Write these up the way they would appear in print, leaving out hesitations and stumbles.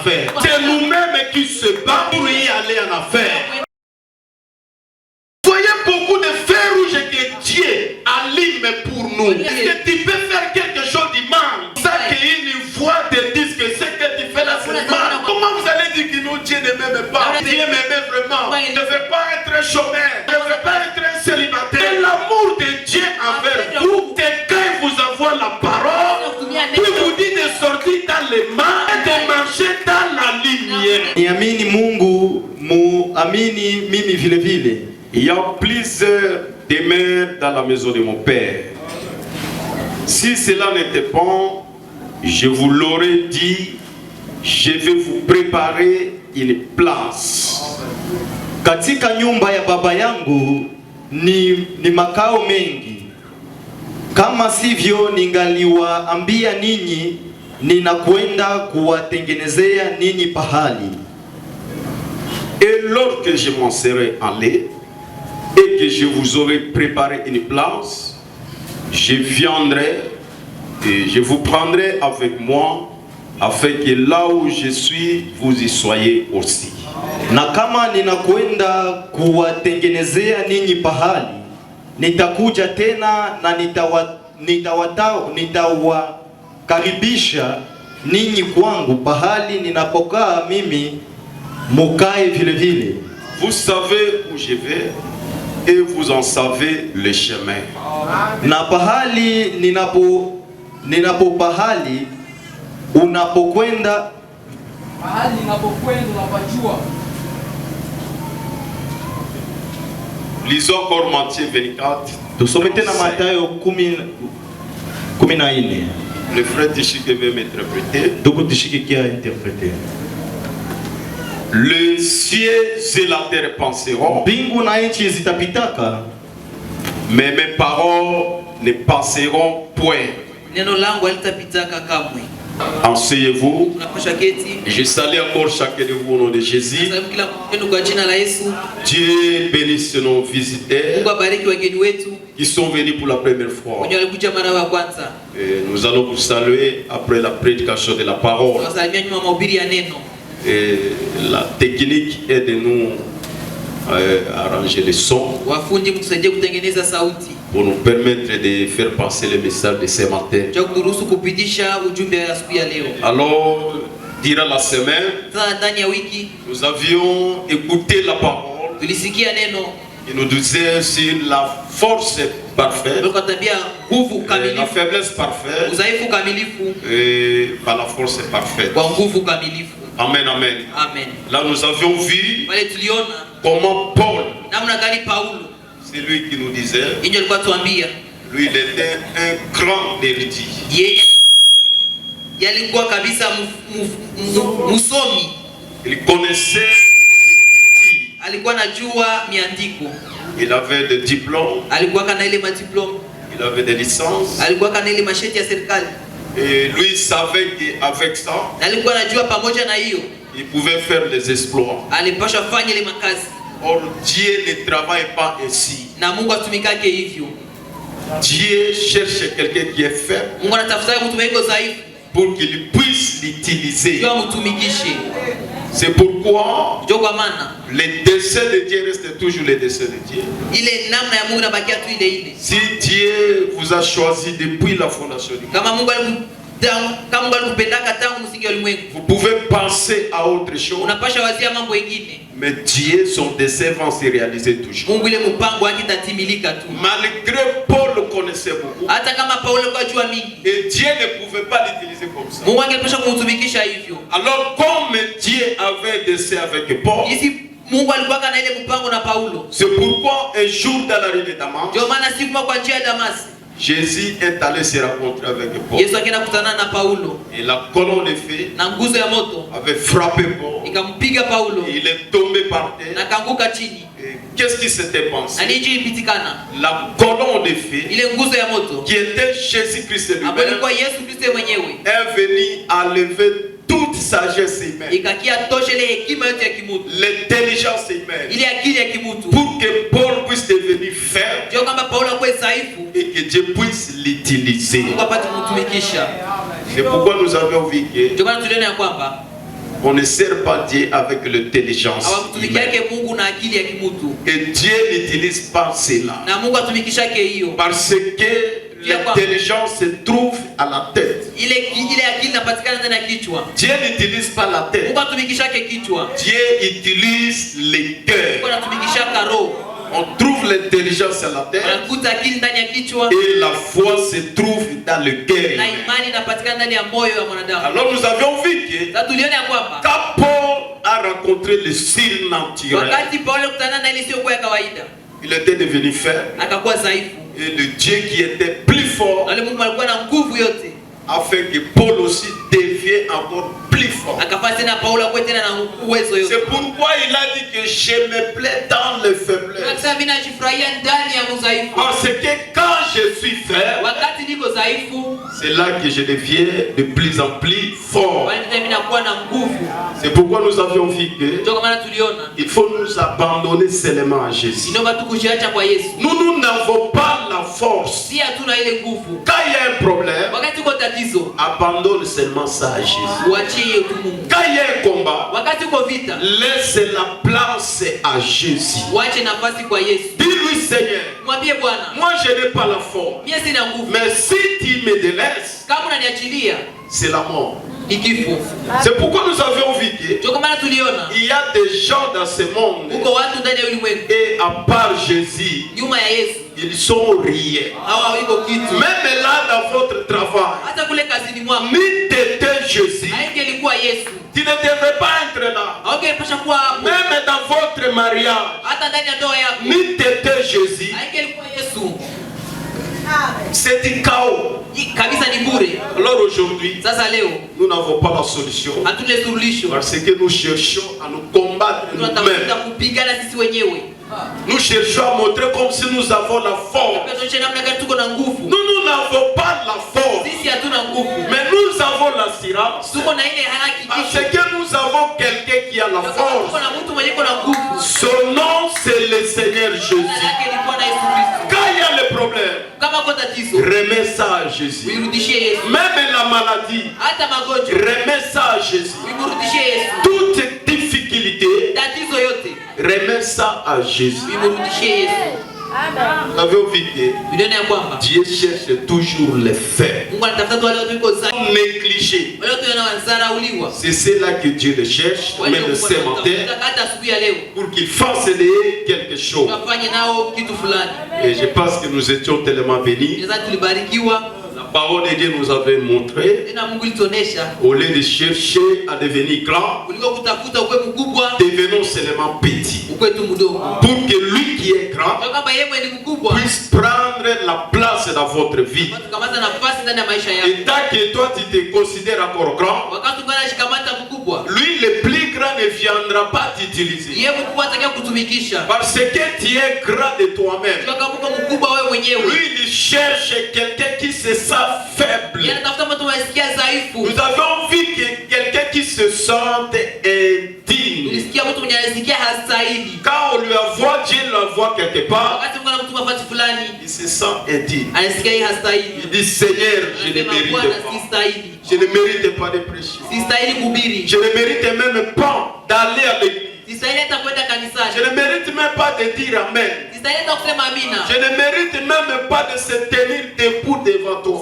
affaire. C'est nous-mêmes qui se battons pour y aller en affaire. Voyez beaucoup de fers rouges que Dieu allume pour nous. Est-ce que tu peux faire quelque chose de mal? Ça qu'une voix te dise que ce que tu fais là c'est mal. Comment vous allez dire que nous Dieu ne m'aime pas? Dieu m'aime vraiment. Je ne veux pas être chômeur. Je ne veux pas être un célibataire. Et l'amour de Dieu envers vous, c'est quand vous avez la parole, puis vous dit de sortir dans les mains et de marcher dans la lumière. Niamini Mungu, muamini mimi vile vile. Il y a plusieurs demeures dans la maison de mon père. Si cela n'était pas, je vous l'aurais dit, je vais vous préparer une place. Katika nyumba ya baba yangu ni makao mengi. Kama sivyo ningaliwaambia ninyi, ninakwenda kuwatengenezea ninyi pahali. Et lorsque je m'en serai allé et que je vous aurai préparé une place, je viendrai et je vous prendrai avec moi afin que là où je suis, vous y soyez aussi. Na kama ninakwenda kuwatengenezea ninyi pahali, nitakuja tena na nitawakaribisha ninyi kwangu pahali ninapokaa mimi, mukae vile vile. Vous savez où je vais et vous en savez le chemin. Na pahali ninapo pahali unapokwenda unapajua. Lisons encore Matthieu 24. Tusome tena Mathayo 14. Le frère Tishike veut m'interpréter. Ndugu Tishike qui a interprété. Le ciel et la terre passeront, mbingu na nchi zitapitaka, mais mes paroles ne passeront point. Neno langu halitapitaka kamwe. Asseyez-vous. Je salue encore chacun de vous au nom de Jésus. Dieu bénisse nos visiteurs qui sont venus pour la première fois. Et nous allons vous saluer après la prédication de la parole. Et la technique est de nous arranger les sons pour nous permettre de faire passer le message de ce matin. Alors, durant la semaine, nous avions écouté la parole qui nous disait sur la force parfaite, la faiblesse parfaite et par la force parfaite. Amen, amen. Là, nous avions vu comment Paul, c'est lui qui nous disait, lui il était un grand érudit. Il connaissait, il avait des diplômes, il avait des licences. Et lui savait qu'avec ça, il pouvait faire des exploits. Or, Dieu ne travaille pas ainsi. Dieu cherche quelqu'un qui est faible pour qu'il puisse l'utiliser. C'est pourquoi les desseins de Dieu restent toujours les desseins de Dieu. Si Dieu vous a choisi depuis la fondation du monde, vous pouvez penser à autre chose, mais Dieu, son dessein va se réaliser toujours. Malgré Paul le connaissait beaucoup, et Dieu ne pouvait pas l'utiliser comme ça. Alors comme Dieu avait dessein avec Paul, c'est pourquoi un jour dans la rue de Damas, Jésus est allé se rencontrer avec Paul. Et la colonne de feu avait frappé Paul. Il est tombé par terre. Qu'est-ce qui s'était passé? La colonne de feu qui était Jésus-Christ lui-même est venu enlever toute sagesse humaine, l'intelligence humaine, pour que Paul puisse devenir faible et que Dieu puisse l'utiliser. C'est pourquoi nous avons vu que On ne sert pas Dieu avec l'intelligence. Et Dieu n'utilise pas cela. Parce que l'intelligence se trouve à la tête. Dieu n'utilise pas la tête. Dieu utilise les cœurs. On trouve l'intelligence à la tête et la foi se trouve dans le cœur. Alors nous avions vu que quand Paul a rencontré le surnaturel, il était devenu faible et le Dieu qui était plus fort a fait que Paul aussi devienne encore plus fort. C'est pourquoi il a dit que je me plais dans les faiblesses. Parce que quand je suis faible, c'est là que je deviens de plus en plus fort. C'est pourquoi nous avions vu que il faut nous abandonner seulement à Jésus. Nous n'avons pas la force. Quand il y a un problème, abandonne seulement ça à Jésus. Quand il y a un combat, laisse la place à Jésus. Dis-lui, Seigneur, moi je n'ai pas la force, mais si tu me délaisses, c'est la mort. C'est pourquoi nous avions vu qu'il y a des gens dans ce monde et à part Jésus, ils sont rien. Même là dans votre travail, ni t'étais Jésus, tu ne devrais pas être là. Même dans votre mariage, ni t'étais Jésus, c'est un chaos. Alors aujourd'hui, nous n'avons pas la solution parce que nous cherchons à nous combattre nous-mêmes. Nous cherchons à montrer comme si nous avons la force. Nous n'avons pas la force, mais nous avons l'assurance parce que nous avons quelqu'un qui a la force. Son nom c'est le Seigneur Jésus. Quand il y a le problème, remets ça à Jésus. Même la maladie, remets ça à Jésus. Toute difficulté, remets ça à Jésus. Vous avez oublié que Dieu cherche toujours les faits. Négligé. C'est cela que Dieu le cherche, même ce matin, pour qu'il fasse quelque chose. Et je pense que nous étions tellement bénis. La parole de Dieu nous avait montré, au lieu de chercher à devenir grand, devenons seulement petits. Pour que lui qui est grand puisse prendre la place dans votre vie. Et tant que toi tu te considères encore grand, lui le plus grand ne viendra pas t'utiliser. Parce que tu es grand de toi-même. Lui il cherche quelqu'un qui se sent faible. Nous avons vu que quelqu'un qui se sent indigne, quand on lui envoie, Dieu l'envoie quelque part, il se sent indigne. Il dit Seigneur, je ne mérite pas. Je ne mérite pas de prêcher. Je ne mérite même pas d'aller à l'église. Je ne mérite même pas de dire Amen. Je ne mérite même pas de se tenir debout devant toi.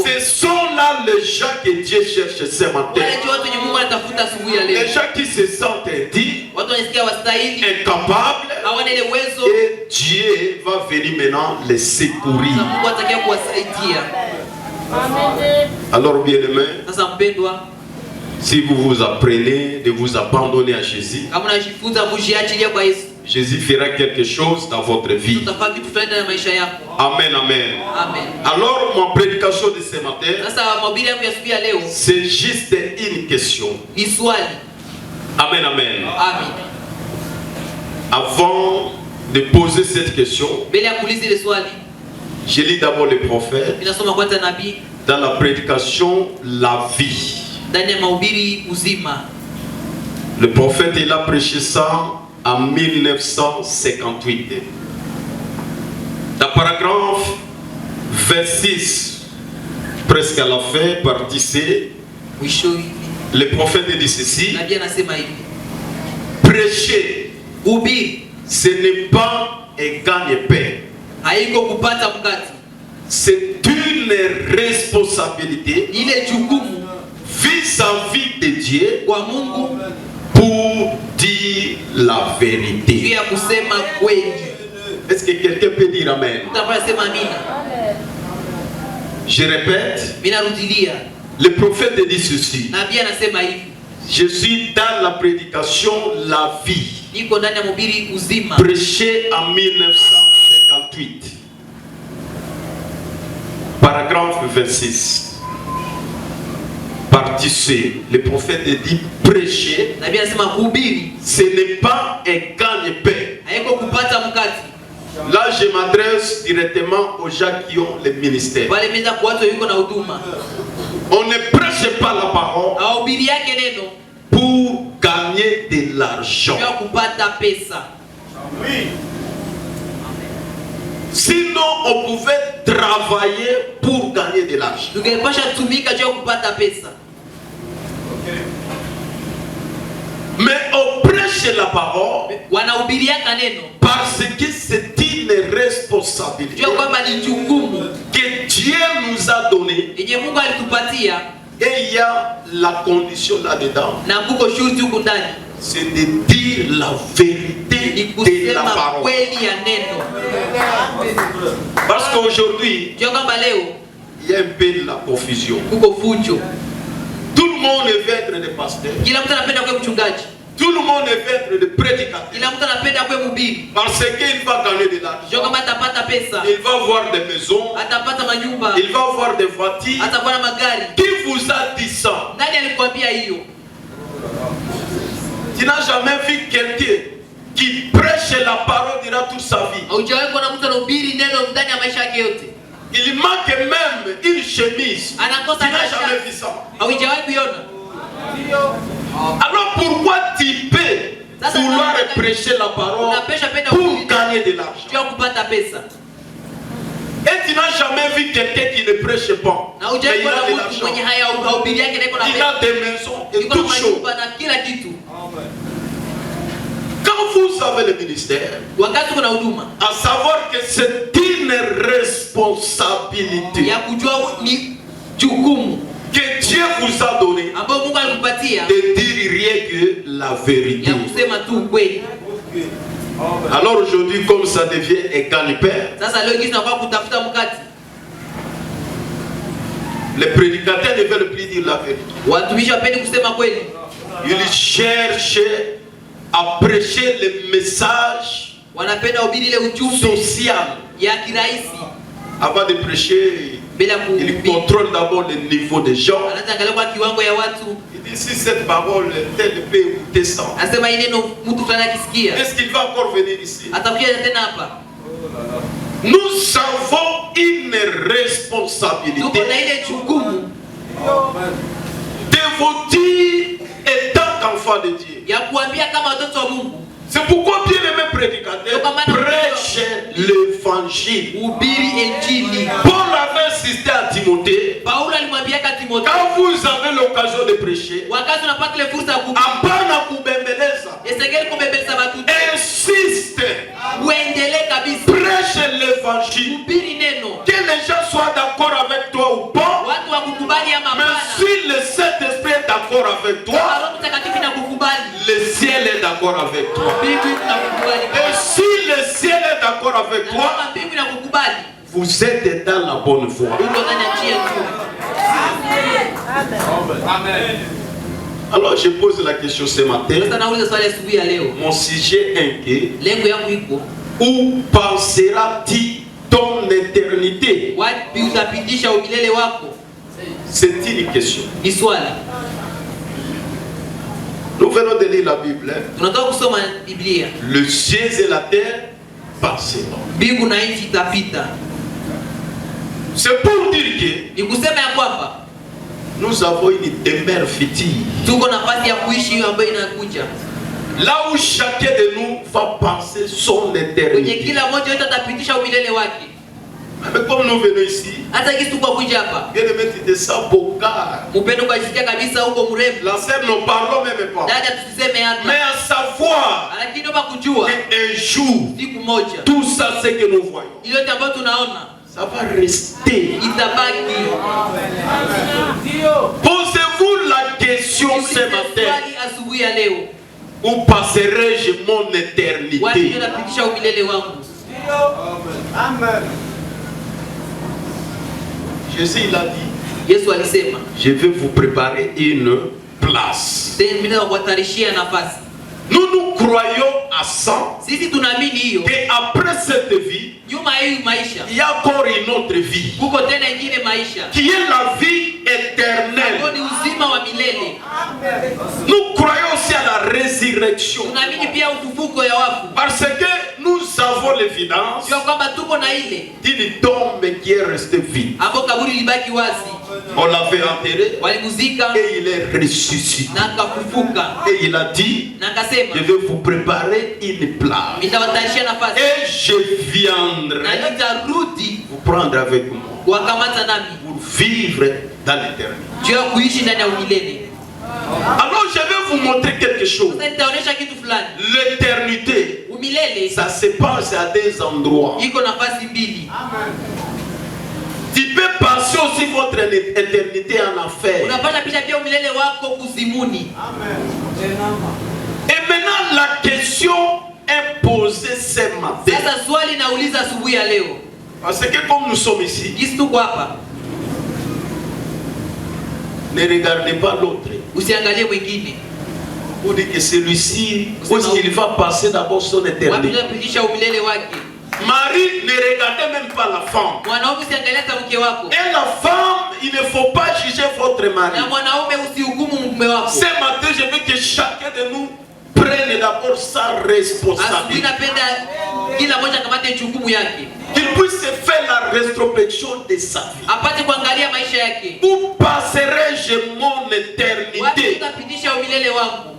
Ce sont là les gens que Dieu cherche ce matin. Les gens qui se sentent indignes, incapables, et Dieu va venir maintenant les secourir. Alors bien aimé, si vous vous apprenez de vous abandonner à Jésus, Jésus fera quelque chose dans votre vie. Amen, amen. Alors ma prédication de ce matin, c'est juste une question. Amen, amen. Avant de poser cette question, je lis d'abord le prophète dans la prédication la vie. Le prophète il a prêché ça en 1958. Dans paragraphe 26, presque à la fin, partie C, Le prophète dit ceci. Nabii anasema hivi. Prêcher, Kuhubiri, ce n'est pas un gagne-pain. haiko kupata mkate. C'est une responsabilité Ile jukumu vis-à-vis de Dieu kwa Mungu pour dire la vérité. juu ya kusema kweli. Est-ce que quelqu'un peut dire amen? Utapata sema amina. Je répète. Minarudilia. Le prophète dit ceci. Nabii anasema hivi. Je suis dans la prédication la vie. Niko ndani ya mhubiri uzima. Prêché en 1958. Paragraphe 26. Partie C. Le prophète dit prêcher. Nabii anasema kuhubiri, Ce n'est pas un gagne-pain. haiko kupata mkate. Là, je m'adresse directement aux gens qui ont les ministères. Wale meza kwa watu yuko na huduma. On ne prêche pas la parole Hahubiri yake neno pour gagner de l'argent. juu ya kupata pesa. Sinon, on pouvait travailler pour gagner de l'argent. Tungepasha tumika juu ya kupata pesa. Mais on prêche la parole Wanahubiri yake neno parce que c'est une responsabilité juu ya kwamba ni jukumu que Dieu nous a donnée. yenye Mungu alitupatia, Et il y a la condition là-dedans, na kuko shurti huku ndani c'est de dire la vérité ni de la kusema parole. kweli ya neno. Parce qu'aujourd'hui, Juu ya kwamba leo il y a un peu de la confusion. kuko fujo. Tout le monde veut être des pasteurs. Kila mtu anapenda kuwa mchungaji, Tout le monde veut être des prédicateurs. kila mtu anapenda kuwa mhubiri. Parce qu'il va gagner de Juu l'argent. kama atapata pesa, Il va avoir des maisons. atapata manyumba, Il va avoir des voitures. atakuwa na magari. Qui vous a dit ça? Nani alikwambia hiyo? Tu n'as jamais vu quelqu'un qui prêche la parole durant toute sa vie. Haujawahi kuona mtu anahubiri neno ndani ya maisha yake yote? Il manque même une chemise. Tu Anakosa n'as jamais vu maisha. ça. Haujawahi kuiona? Alors pourquoi tu peux vouloir prêcher la parole pour gagner de l'argent? Juu ya kupata pesa. Et tu n'as jamais vu quelqu'un qui ne prêche pas. Na Mais haujawahi il a kuona de mtu l'argent. mwenye hahubiri yake na iko na Il pesa. a des maisons et Iko na toutes choses. manyumba na kila kitu. Quand vous avez le ministère, Wakati kuna huduma à savoir que c'est une responsabilité ya kujua ni jukumu que Dieu vous a donnée ambayo Mungu alikupatia de dire rien que la vérité. ya kusema tu ukweli. Alors aujourd'hui, comme ça devient un gagne-pain, Sasa leo hizi tunakuwa kutafuta mkate. les prédicateurs ne veulent plus dire la vérité. Watumishi wapendi kusema kweli. Ils cherchent à prêcher le message Wanapenda hubiri ile ujumbe social. ya kirahisi Avant de prêcher, bila il kuhubiri. contrôle d'abord le niveau des gens. Anaanza angalia kwa kiwango ya watu. Il dit si cette parole, tel peut écouter ça. Anasema hii neno mtu fulani akisikia Est-ce qu'il va encore venir ici? atakuja tena hapa. Nous avons une Tuko responsabilité na ile jukumu de vous dire, étant qu'enfant de Dieu. ya kuambia kama watoto wa Mungu. C'est pourquoi bien-aimé prédicateur prêche l'évangile. Hubiri injili. Paul avait insisté à Timothée, Paulo alimwambia Timotheo, quand vous avez l'occasion de prêcher, wakati unapata ile fursa ya kuhubiri, hapana kubembeleza, esegeli kubembeleza watu. insiste, Uendelee kabisa. prêche l'évangile. Hubiri neno. Que les gens soient d'accord avec toi ou pas, Watu wakukubali ama mais hapana. si le Saint-Esprit est d'accord avec Kama toi, Roho Mtakatifu inakukubali, le ciel est d'accord avec toi. mbingu inakukubali. Et si le ciel est d'accord avec Na toi, kama mbingu inakukubali, vous êtes dans la bonne voie. uko ndani ya njia nzuri. Alors je pose la question ce matin. Sasa nauliza swali asubuhi ya leo. Mon sujet inquiet. Lengo yangu iko Où penseras-tu ton éternité? wapi utapitisha umilele wako? C'est une question. Ni swali. Nous venons de lire la Bible. Tunataka kusoma Biblia. Le ciel et la terre passeront. Mbingu na nchi itapita. C'est pour dire que Ni kusema ya kwamba nous avons une demeure future. tuko nafasi ya kuishi ambayo inakuja. Là où chacun de nous va penser son Kwenye éternité. kila mmoja wetu atapitisha umilele wake. Mais comme nous venons ici, hata kitu kwa kuja hapa bien aimé, tu te sens bocard. mpendo kwa jisikia kabisa huko mrefu. La sœur, nous parlons même pas. Dada tusiseme hata. Mais à savoir Lakini omba kujua qu'un jour, siku moja tout ça c'est que nous voyons, ile yote ambayo tunaona ça va rester. itabaki. Posez-vous la question ce matin. Swali asubuhi ya leo. Où passerai-je mon Wapi éternité? napitisha umilele wangu? Amen. Jésus il a dit, Yesu alisema, je vais vous préparer une place. mimi nakuhatarishia nafasi. Nous nous croyons à 100 Sisi tunaamini hiyo. qu'après cette vie, Nyuma ya hii maisha il y a encore une autre vie kuko tena ingine maisha. qui est la vie éternelle. Ni uzima wa milele. Nous croyons aussi à la résurrection Tunaamini pia ufufuko ya wafu. parce que nous avons l'évidence Sio kwamba tuko na ile d'une tombe qui est restée vide. hapo kaburi libaki wazi. On l'avait enterré Walimuzika et il est ressuscité. na akafufuka. Et il a dit, Na akasema, je vais vous préparer une place. nitawatayarishia nafasi. Et je viendrai Na nitarudi vous prendre avec moi kuwakamata nami. pour vivre dans l'éternité. Juu ya kuishi ndani ya umilele. Alors je vais vous montrer quelque chose. Sasa nitaonyesha kitu fulani. L'éternité, Umilele ça se passe à des endroits. iko nafasi mbili. Tu peux passer aussi votre éternité en affaires. Unapata pisha pia umilele wako kuzimuni. Et maintenant la question est posée ce matin. Sasa swali nauliza asubuhi ya leo. Parce que comme nous sommes ici, Kisi tuko hapa. ne regardez pas l'autre. Usiangalie mwingine. Vous dites que celui-ci, où est-ce qu'il va passer d'abord son Wapi éternité? unapitisha umilele wake? Marie, ne regardez même pas la femme. Mwanaume usiangalie hata mke wako. Et la femme, il ne faut pas juger votre mari. Na mwanaume usihukumu mume wako. Ce matin, je veux que chacun de nous prenne d'abord sa Asubuhi responsabilité. napenda kila mmoja akamate jukumu yake. Qu'il puisse faire la rétrospection de sa vie. Apate kuangalia maisha yake. Où passerai-je mon Wapi éternité? utapitisha umilele wangu?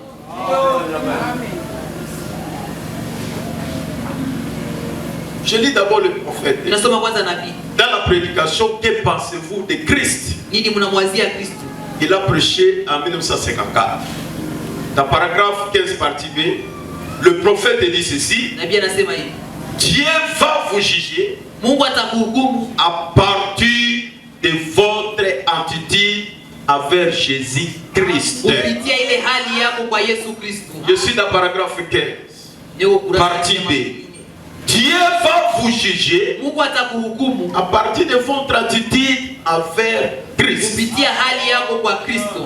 Je lis d'abord le prophète. Tunasoma kwanza nabii. Dans la prédication, que pensez-vous de Christ? Nini mnamwazia Kristo? Il a prêché en 1954. Dans paragraphe 15 partie B, le prophète dit ceci: Nabii anasema hivi. Dieu va vous juger Mungu atakuhukumu à partir de votre attitude envers Jésus-Christ. kupitia ile hali yako kwa Yesu Kristo. Je suis dans paragraphe 15, Ndio kurasa partie B. Dieu va vous juger Mungu atakuhukumu à partir de votre attitude envers Christ. kupitia hali yako kwa Kristo.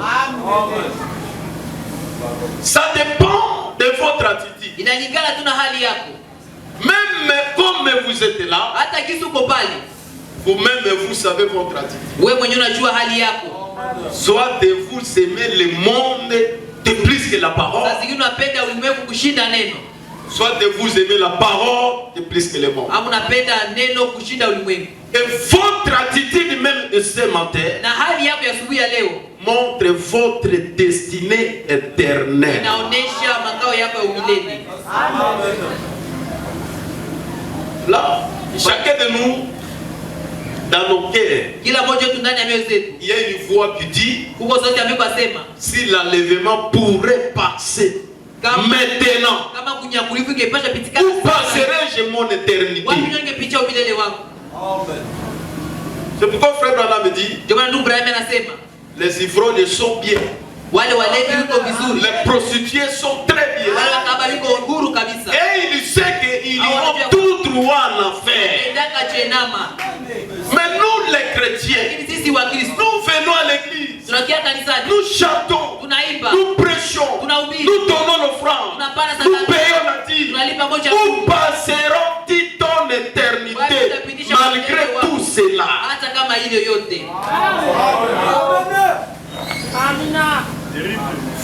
Ça dépend de votre attitude. Inalingana tu na hali yako. Même comme vous êtes là, Hata kisu uko pale, vous-même vous savez votre attitude. wewe mwenyewe unajua hali yako. Soit de vous aimer le monde de plus que la parole, Sasa zingine unapenda ulimwengu kushinda neno, soit de vous aimer la parole de plus que le monde. au unapenda neno kushinda ulimwengu. Et votre attitude même de ce matin Na hali yako ya asubuhi ya leo montre votre destinée éternelle. inaonesha makao yako ya umilele. Là, chacun de nous, dans nos cœurs, Kila mmoja wetu ndani ya mioyo zetu il y a une voix qui dit: kuko sauti ya Mungu asema, si l'enlèvement pourrait passer maintenant, kama kunyakulivu ingepasha pitikana où passerai-je mon éternité? wapi ndio ningepitia umilele wangu? C'est pourquoi frère Branham me dit: Ndio maana ndugu Ibrahim anasema les ivrognes sont bien, wale walevi yuko vizuri, les prostituées sont très bien. wale wakaba yuko huru kabisa. Et il sait qu'ils ont tout droit en affaire. Ndaka jenama. Mais nous les chrétiens, Lakini sisi wa Kristo nous venons à l'église, tunakia kanisani, nous chantons, tunaimba, nous prêchons, tunahubiri, nous donnons l'offrande, tunapana nous sadaka, payons la dîme. tunalipa moja. Où passeront-ils ton éternité malgré tout cela? Hata kama ile yote.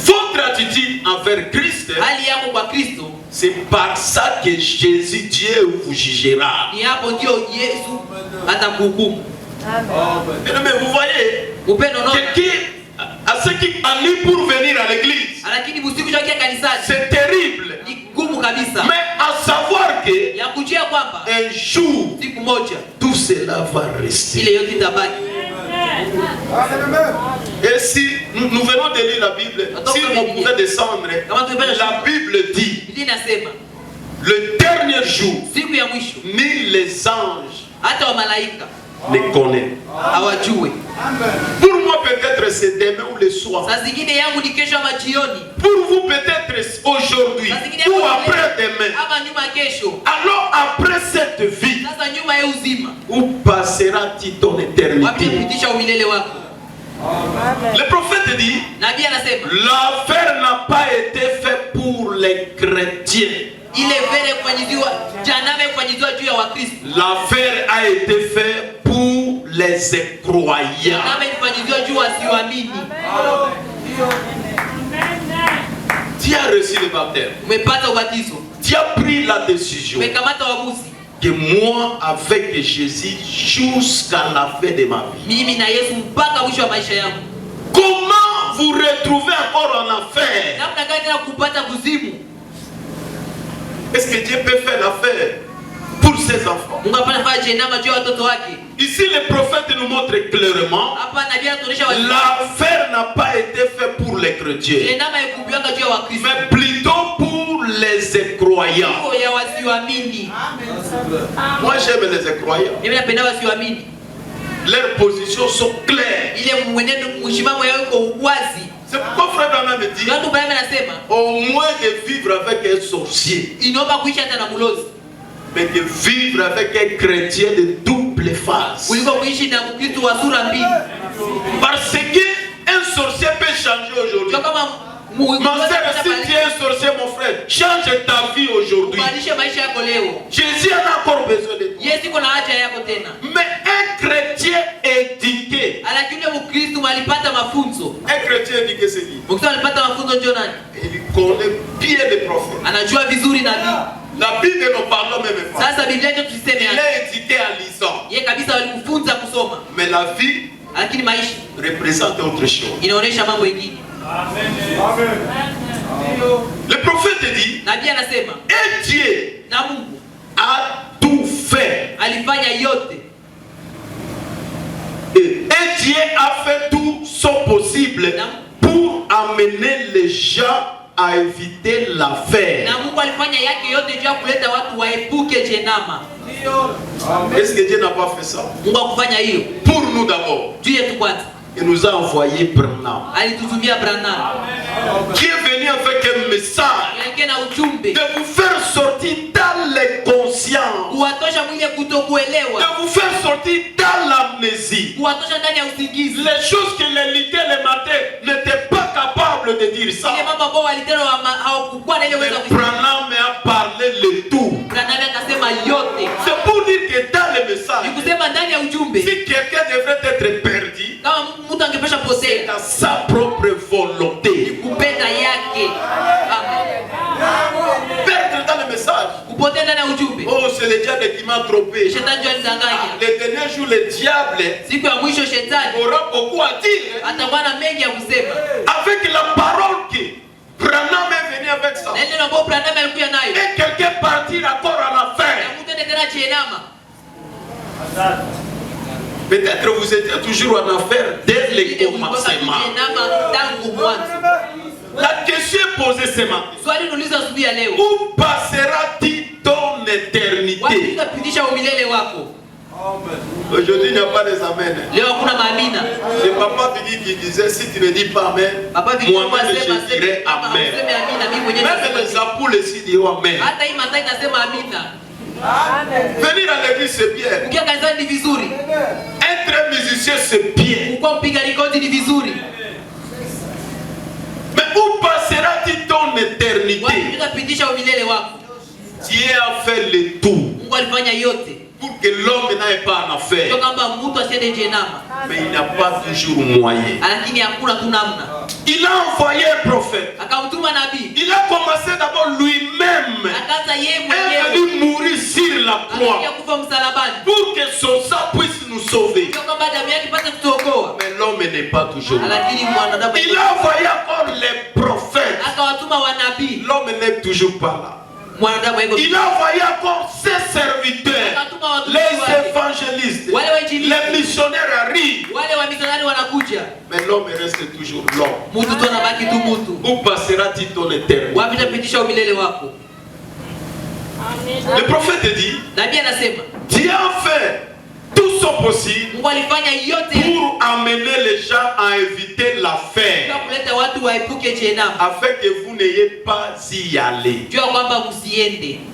Votre attitude envers Christ, Hali yako kwa Kristo c'est par ça que Jésus, Dieu, vous jugera. ni hapo ndio Yesu atakuhukumu. Mais vous voyez, Upendo no. à ceux qui allient pour venir à l'église, Lakini busiku jokia kanisani c'est terrible. ni gumu kabisa. Mais à savoir que Ya kujua kwamba un jour, siku moja tout cela va rester. Ile yote itabaki. Et si nous venons de lire la Bible, si on pouvait descendre, la Bible dit le dernier jour, ni les anges ne connaissent. Pour moi, peut-être c'est demain ou le soir. Pour vous, peut-être aujourd'hui ou après-demain. Alors, après cette vie, où passera-t-il ton éternité? Le prophète dit, l'affaire n'a pas été faite pour les chrétiens. L'affaire a été faite pour les incroyants. Tu as reçu le baptême. Tu as pris la décision que moi, avec Jésus, jusqu'à la fin de ma vie. Comment vous retrouvez encore en affaire? Est-ce que Dieu peut faire l'affaire pour ses enfants? Ici, le prophète nous montre clairement l'affaire n'a pas été faite pour les chrétiens, mais plutôt pour les incroyants. Moi, j'aime les incroyants. Leurs positions sont claires. C'est pourquoi Frère Branham me dit au moins de vivre avec un sorcier, mais de vivre avec un chrétien de double face. Parce qu'un sorcier peut changer aujourd'hui. Ma soeur, si tu es un sorcier, mon frère, change ta vie aujourd'hui. Jésus en a encore besoin de toi. Mais un chrétien éduqué, un chrétien éduqué, c'est qui? Il connaît bien les prophètes. La Bible nous parle même pas. Il est éduqué à lisant. Mais la vie représente autre chose. Amen. Le prophète dit, et Dieu a tout fait. Et Dieu a fait tout son possible pour amener les gens à éviter l'affaire. Est-ce que Dieu n'a pas fait ça? Pour nous d'abord. Il nous a envoyé Branham, qui est venu avec un message de vous faire sortir dans les consciences, de vous faire sortir dans l'amnésie. Les choses que les littéraires les matin n'étaient pas capables de dire ça. Mais Branham a parlé le tout. C'est pour dire que dans le message, si quelqu'un devrait être perdu, c'est dans sa propre volonté. Perdre dans le message. Oh, c'est le diable qui m'a trompé. Le dernier jour, le diable aura beaucoup à dire. Avec la parole qui Branham est venu avec ça. Et quelqu'un partir encore en affaire. Peut-être vous étiez toujours en affaire dès le commencement. La question est posée ce matin. Où passera-t-il ton éternité? Aujourd'hui, il n'y a pas des amens. C'est Papa Billy qui disait, si tu ne dis pas amen, moi-même je dirai amen. Même les apôtres ici diront amen. Venir à l'église c'est bien. Être musicien c'est bien. Mais où passera-t-il ton éternité? Dieu a fait le tout pour que l'homme n'aille pas en affaire. Mais il n'a pas toujours moyen. Il a envoyé un prophète. Il a commencé d'abord lui-même. Il est venu mourir sur la croix pour que son sang puisse nous sauver. Mais l'homme n'est pas toujours là. Il a envoyé encore les prophètes. L'homme n'est toujours pas là. Il a envoyé encore ses serviteurs, les évangélistes, les missionnaires arrivent. Mais l'homme reste toujours l'homme. Où passera-t-il ton éternité? Le prophète dit, Dieu a fait tout son possible pour amener les gens à éviter l'affaire, afin que vous n'ayez pas y aller.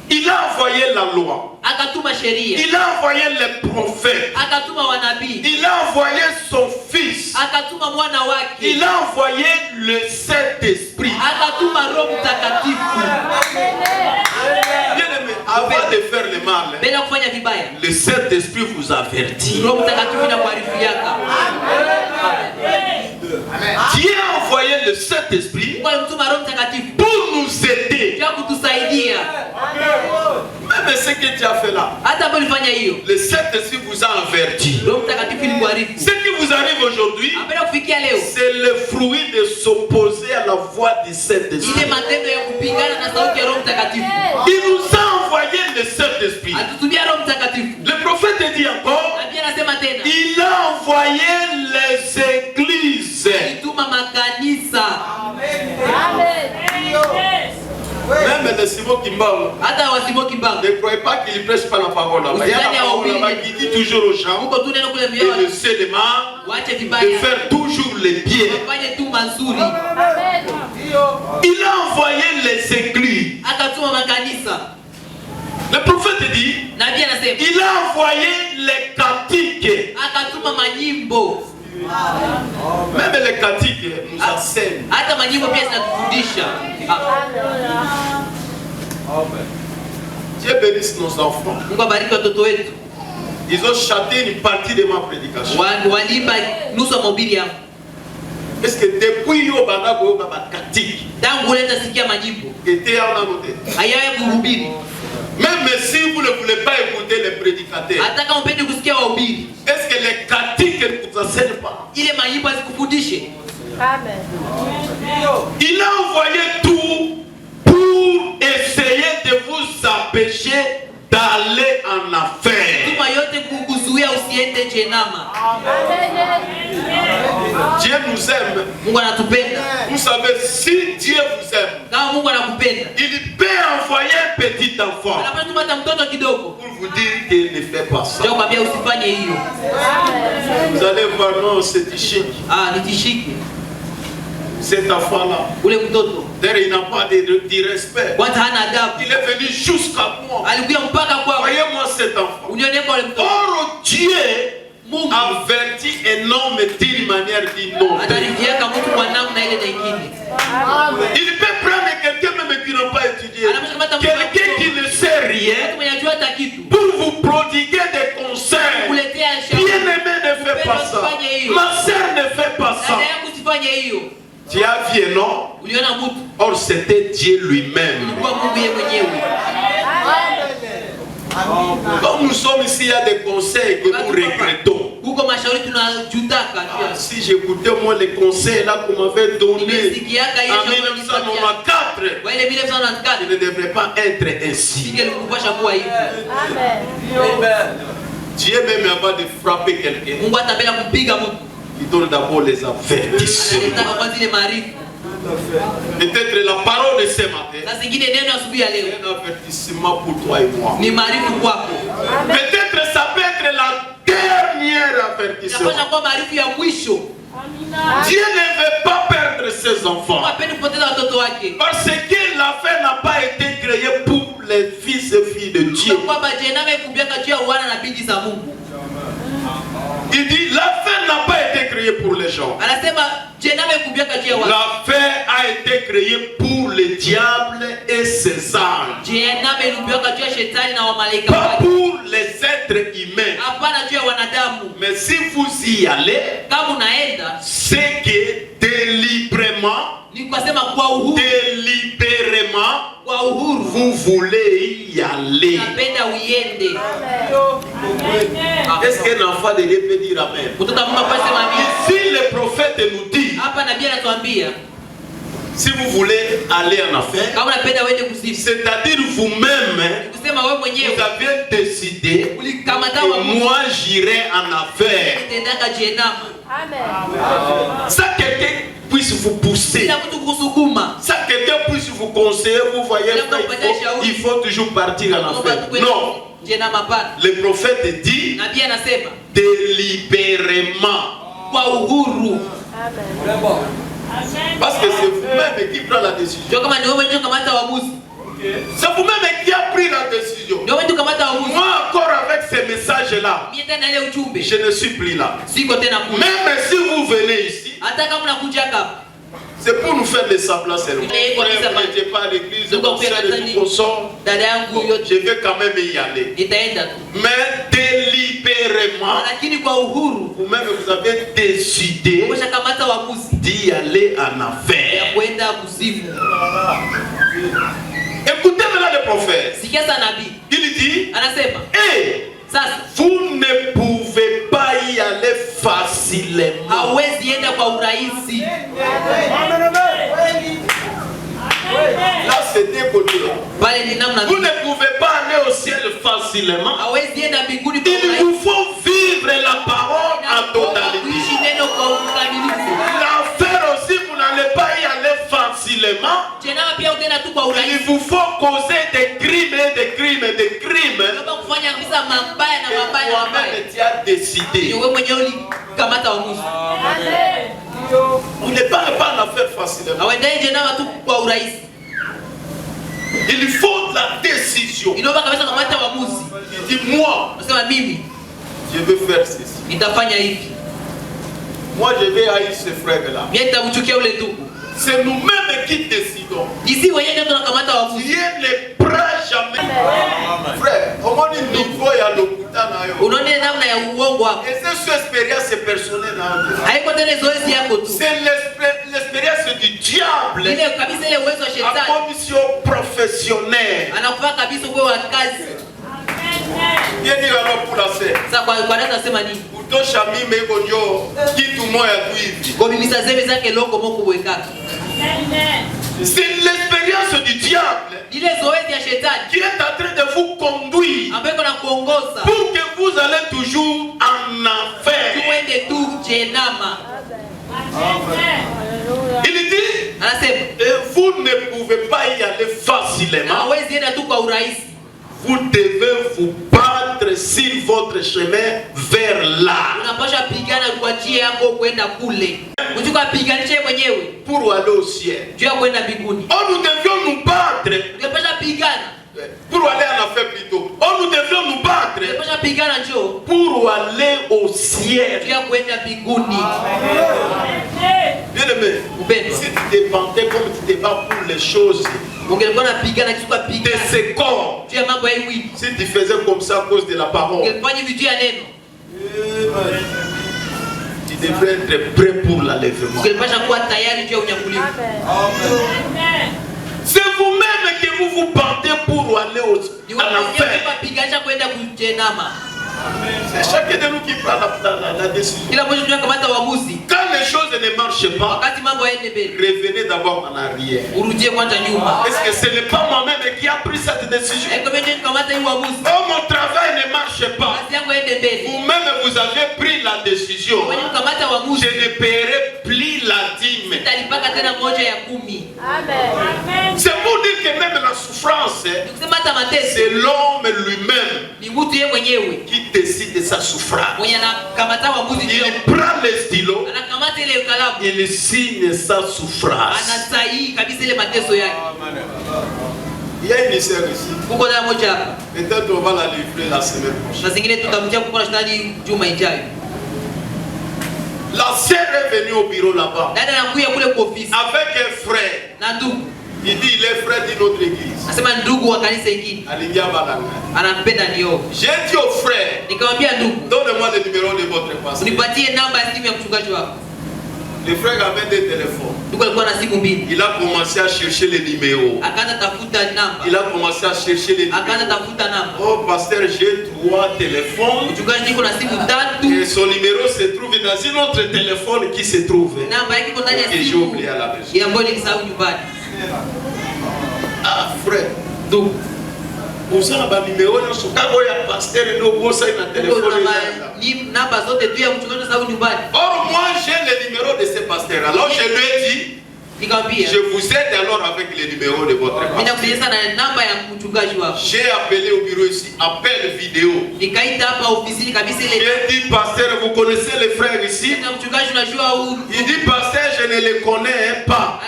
Il a envoyé la loi. Il a envoyé les prophètes. Il a envoyé son fils. Il a envoyé le Saint-Esprit. Bien-aimé, avant de faire le mal, le Saint-Esprit vous avertit. Dieu a envoyé le Saint-Esprit pour nous aider. Même ce que tu as fait là, le Saint-Esprit vous a averti. Ce qui vous arrive aujourd'hui, c'est le fruit de s'opposer à la voix du Saint-Esprit. Il nous a envoyé le Saint-Esprit. Le prophète dit encore, il a envoyé les églises. Même les Simon Kimba, ne croyez pas qu'il prêche pas la parole là-bas. Il y a la parole là-bas qui dit toujours aux gens et le seulement de faire toujours les biens. Il a envoyé les églises. Le prophète dit, il a envoyé les catholiques. Même les catholiques nous enseignent. Dieu bénisse nos enfants. Ils ont chanté une partie de ma prédication. Est-ce que depuis yo banga boyoka ba catholique était en anoté? Même si vous ne voulez pas écouter les prédicateurs, est-ce que les catholiques ne vous enseignent pas? Amen. Il a envoyé tout pour essayer de vous empêcher d'aller en affaires. Dieu nous aime. Vous savez, si Dieu vous aime, il peut envoyer un petit enfant pour vous dire qu'il ne fait pas ça. Vous allez voir, non, c'est chic. Cet enfant-là, il n'a pas de respect. Il est venu jusqu'à moi. Voyez-moi cet enfant. Or, Dieu avertit un homme d'une manière d'une autre. Il peut prendre quelqu'un même qui n'a pas étudié, quelqu'un qui ne sait rien, pour vous prodiguer des conseils. Bien-aimé, ne fais pas ça. Ma sœur ne fait pas ça. Tu as vu un homme. Or c'était Dieu lui-même. Comme nous sommes ici, il y a des conseils que nous regrettons. Si j'écoutais moi les conseils là qu'on m'avait donné en 1994, je ne devrais pas être ainsi. Dieu même avant de frapper quelqu'un, il donne d'abord les avertissements. Peut-être la parole de ce matin, un avertissement pour toi et moi. Peut-être ça peut être la dernière avertissement. Dieu ne veut pas perdre ses enfants. Parce que l'affaire n'a pas été créée pour les fils et filles de Dieu. Il dit l'affaire n'a pas été créée pour les gens. L'affaire a été créée pour le diable et ses anges. Pas pour les êtres humains. Mais si vous y allez, c'est que délibérément, vous voulez y aller. Est-ce qu'un enfant de Dieu peut dire amen? Ici le prophète nous dit, Si vous voulez aller en affaires, c'est-à-dire vous-même, vous avez décidé que moi j'irai en affaires. Ça, quelqu'un puisse vous pousser. Ça, quelqu'un puisse vous conseiller. Vous voyez, il faut toujours partir en affaires. Non. Le prophète dit délibérément. Parce que c'est vous-même qui prend la décision. C'est vous-même qui a pris la décision. Moi encore avec ces messages-là, je ne suis plus là. Même si vous venez ici, c'est pour nous faire des semblants seulement. Frère, vous n'étiez pas à l'église, je vais quand même y aller. Mais délibérément, vous-même vous avez décidé d'y aller en affaires. Écoutez maintenant le prophète. Il dit, hey, vous ne pouvez pas y aller facilement. Là, c'était côté. Vous ne pouvez pas aller au ciel facilement. Il vous faut vivre la parole en totalité. L'affaire aussi, vous n'allez pas y aller facilement. Il vous faut causer des crimes et des crimes et des crimes. Et toi-même, tu as décidé. Vous ne parlez pas en affaire facilement. Il faut la décision. Il dit moi, je veux faire ceci. Moi je vais haïr ce frère-là. C'est nous-mêmes qui décidons. Dieu ne prend jamais. Frère, au moins il niveau y a le et c'est cette expérience personnelle. C'est l'expérience du diable. La commission professionnelle. Bien dire alors pour la sœur. C'est l'expérience du diable qui est en train de vous conduire pour que vous allez toujours en affaire. Il dit, vous ne pouvez pas y aller facilement. Vous devez vous battre sur votre chemin vers là. Pour aller au ciel. Oh, nous devions nous battre. Pour aller en affaire plutôt. Oh, nous devions nous battre pour aller au ciel. Bien aimé, si tu dépendais comme tu te bats pour les choses de ce corps, si tu faisais comme ça à cause de la parole, tu devrais être prêt pour l'enlèvement. C'est vous-même que vous vous battez pour aller en enfer. C'est chacun de nous qui prend la décision. Quand les choses ne marchent pas, revenez d'abord en arrière. Est-ce que ce n'est pas moi-même qui a pris cette décision? Oh, mon travail ne marche pas. Vous-même, vous avez pris la décision. Je ne paierai plus la dîme. C'est pour dire que même la souffrance, c'est l'homme lui-même qui décide de sa souffrance. Il prend le stylo, il signe sa souffrance. Il y a une sœur ici. Peut-être on va la livrer la semaine prochaine. La sœur est venue au bureau là-bas avec un frère. Il dit il est frère d'une autre église. J'ai dit au frère, donnez-moi le numéro de votre pasteur. Le frère avait des téléphones. Il a commencé à chercher les numéros. Il a commencé à chercher les numéros. Oh pasteur, j'ai 3 téléphones. Et son numéro se trouve dans un autre téléphone qui se trouve. Et j'ai oublié à la maison. Ah frère. Donc, vous avez un numéro dans son cas, il y a pasteur et nous avons un téléphone. Or, moi j'ai le numéro de ce pasteur. Alors je lui ai dit, je vous aide alors avec le numéro de votre pasteur. J'ai appelé au bureau ici, appel vidéo. J'ai dit, pasteur, vous connaissez les frères ici? Il dit, pasteur, je ne les connais pas.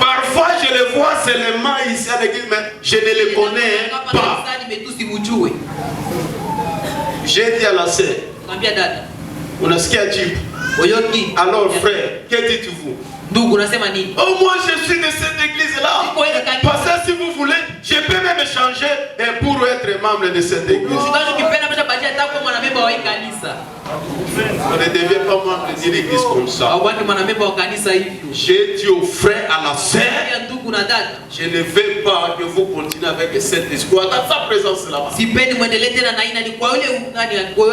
Parfois je les vois seulement ici à l'église, mais je ne les connais pas. J'ai dit à la sœur, unasikia jibu? Alors frère, que dites-vous? Oh moi je suis de cette église là. Parce que si vous voulez, je peux même changer pour être membre de cette église. On ne devient pas membre d'une église comme ça. J'ai dit au frère, à la sœur, je ne veux pas que vous continuez avec cette espoir dans sa présence là-bas.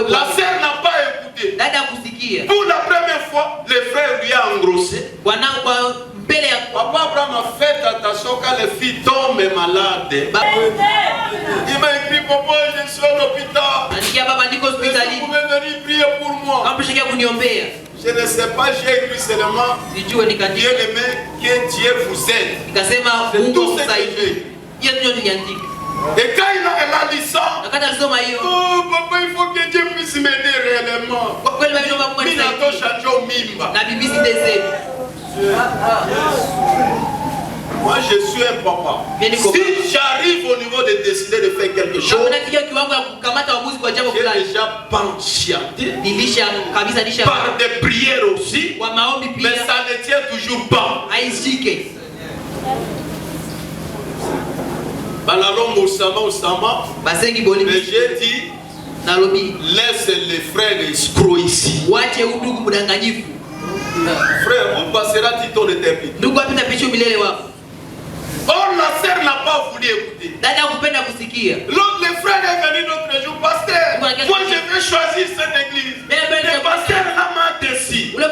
La sœur n'a pas écouté. Pour la première fois, le frère lui a engrossé. Papa Abraham a fait attention quand les filles tombent malades. Il m'a écrit, papa, je suis à l'hôpital. Vous pouvez venir prier pour moi. Je ne sais pas, j'ai écrit seulement bien aimé, que Dieu vous aide. C'est tout ce que j'ai. Et quand elle a dit ça, oh papa, il faut que Dieu puisse m'aider réellement. Moi je suis un papa. Si j'arrive au niveau de décider de faire quelque chose, j'ai déjà patienté par des prières aussi, mais ça ne tient toujours pas. Mais j'ai dit, laisse les frères escrocs ici. Frère, on passera ton éternité. Or la sœur n'a pas voulu écouter. L'autre, le frère est venu l'autre jour, pasteur. Moi je vais choisir cette église. Le pasteur m'a décidé. Moi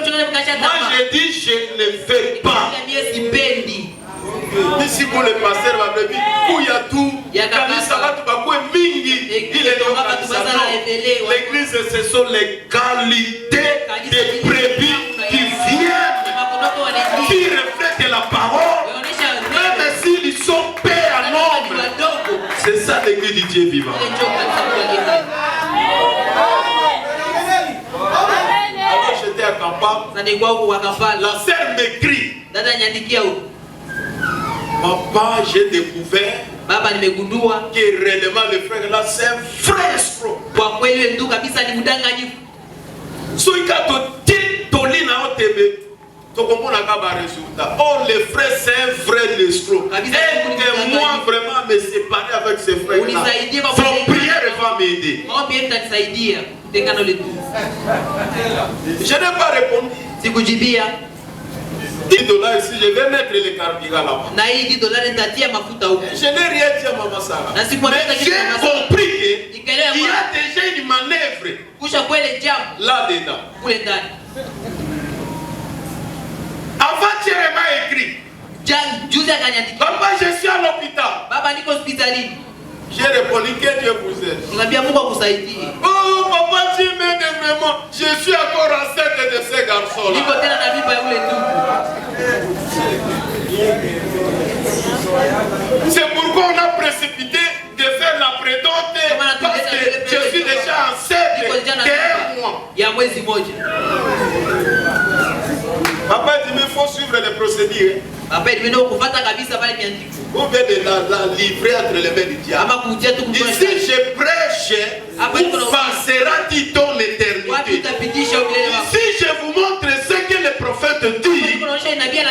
j'ai dit, je ne vais pas. Ici pour le pasteur va me dire, où il y a tout. Il est l'église, ce sont les qualités des brebis qui viennent, qui reflètent la parole, même s'ils sont pères à l'homme. C'est ça l'église du Dieu vivant. Alors j'étais à Kampala, la sœur m'écrit, papa, j'ai découvert que réellement le frère là c'est un frère escroc. Oh le frère c'est un vrai escroc. Aide-moi vraiment à me séparer avec ce frère là. Son prière va m'aider. Je n'ai pas répondu. $10 ici, je vais mettre les carburants là-bas. Je n'ai rien dit à Maman Sarah. Mais j'ai compris qu'il y a déjà une manœuvre là-dedans. Avant-hier, elle m'a écrit. Papa, je suis à l'hôpital. J'ai répondu que Dieu vous aide. Oh papa, tu m'aides vraiment. Je suis encore enceinte de ces garçons-là. C'est pourquoi on a précipité de faire la prédente parce que je suis déjà enceinte d'un mois. Papa dit mais il faut suivre les procédures. Vous venez la livrer entre les mains du diable. Ici je prêche, vous passera ton éternité. Ici je vous montre ce que le prophète dit.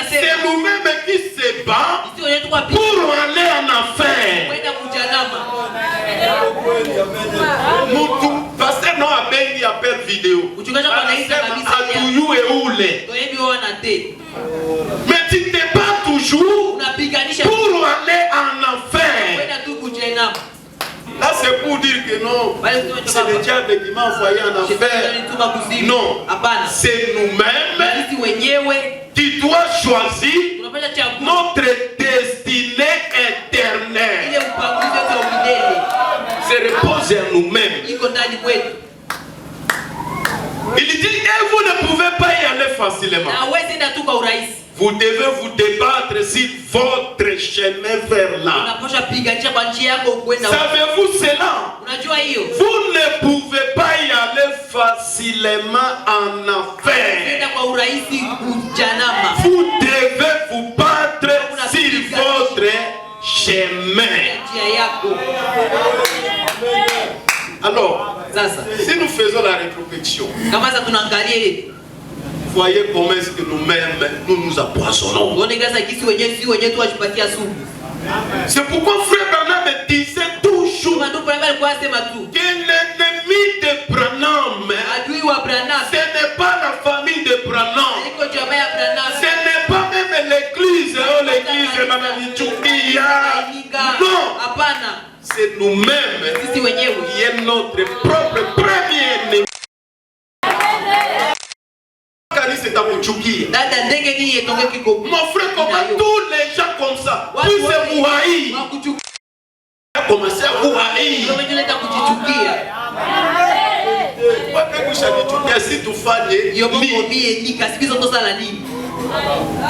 C'est nous-mêmes qui se bat pour aller en affaire. Pasteur non a bien appel vidéo. c'est pour dire que non, c'est le diable qui m'a envoyé en enfer. Non, c'est nous-mêmes qui doit choisir notre destinée éternelle. Se repose en nous-mêmes. Il dit, et vous ne pouvez pas y aller facilement. Vous devez vous débattre sur votre chemin vers là. Savez-vous cela? Vous ne pouvez pas y aller facilement en affaires. Vous devez vous battre sur votre chemin. Alors, si nous faisons la rétrospection, voyez comment est-ce que nous-mêmes nous empoisonnons. C'est pourquoi frère Branham disait toujours que l'ennemi de Branham, ce n'est pas la famille de Branham, ce n'est pas même l'église, non, c'est nous-mêmes qui est notre propre premier ennemi. Mon frère, comment tous les gens comme ça puissent vous haïr, commencer à vous haïr. Si tu fais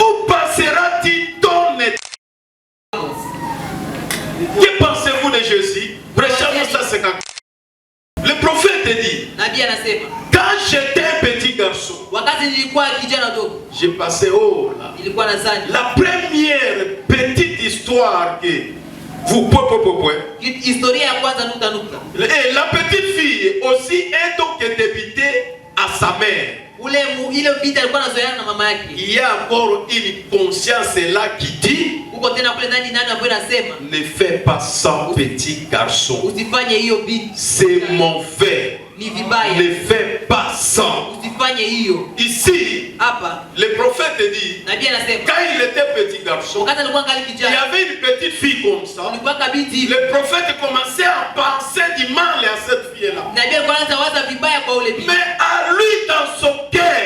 où passera-t-il ton état? Que pensez-vous de Jésus? Prêchez-nous ça, c'est quand le prophète dit, quand j'étais un petit garçon, j'ai passé la première petite histoire que vous et la petite fille aussi est donc débutée à sa mère. Il y a encore une conscience là qui dit, ne fais pas ça, petit garçon, c'est mauvais. Ne fais pas ça. Ici, le prophète dit, quand il était petit garçon, il y avait une petite fille comme ça. Le prophète commençait à penser du mal à cette fille-là. Mais à lui, dans son cœur,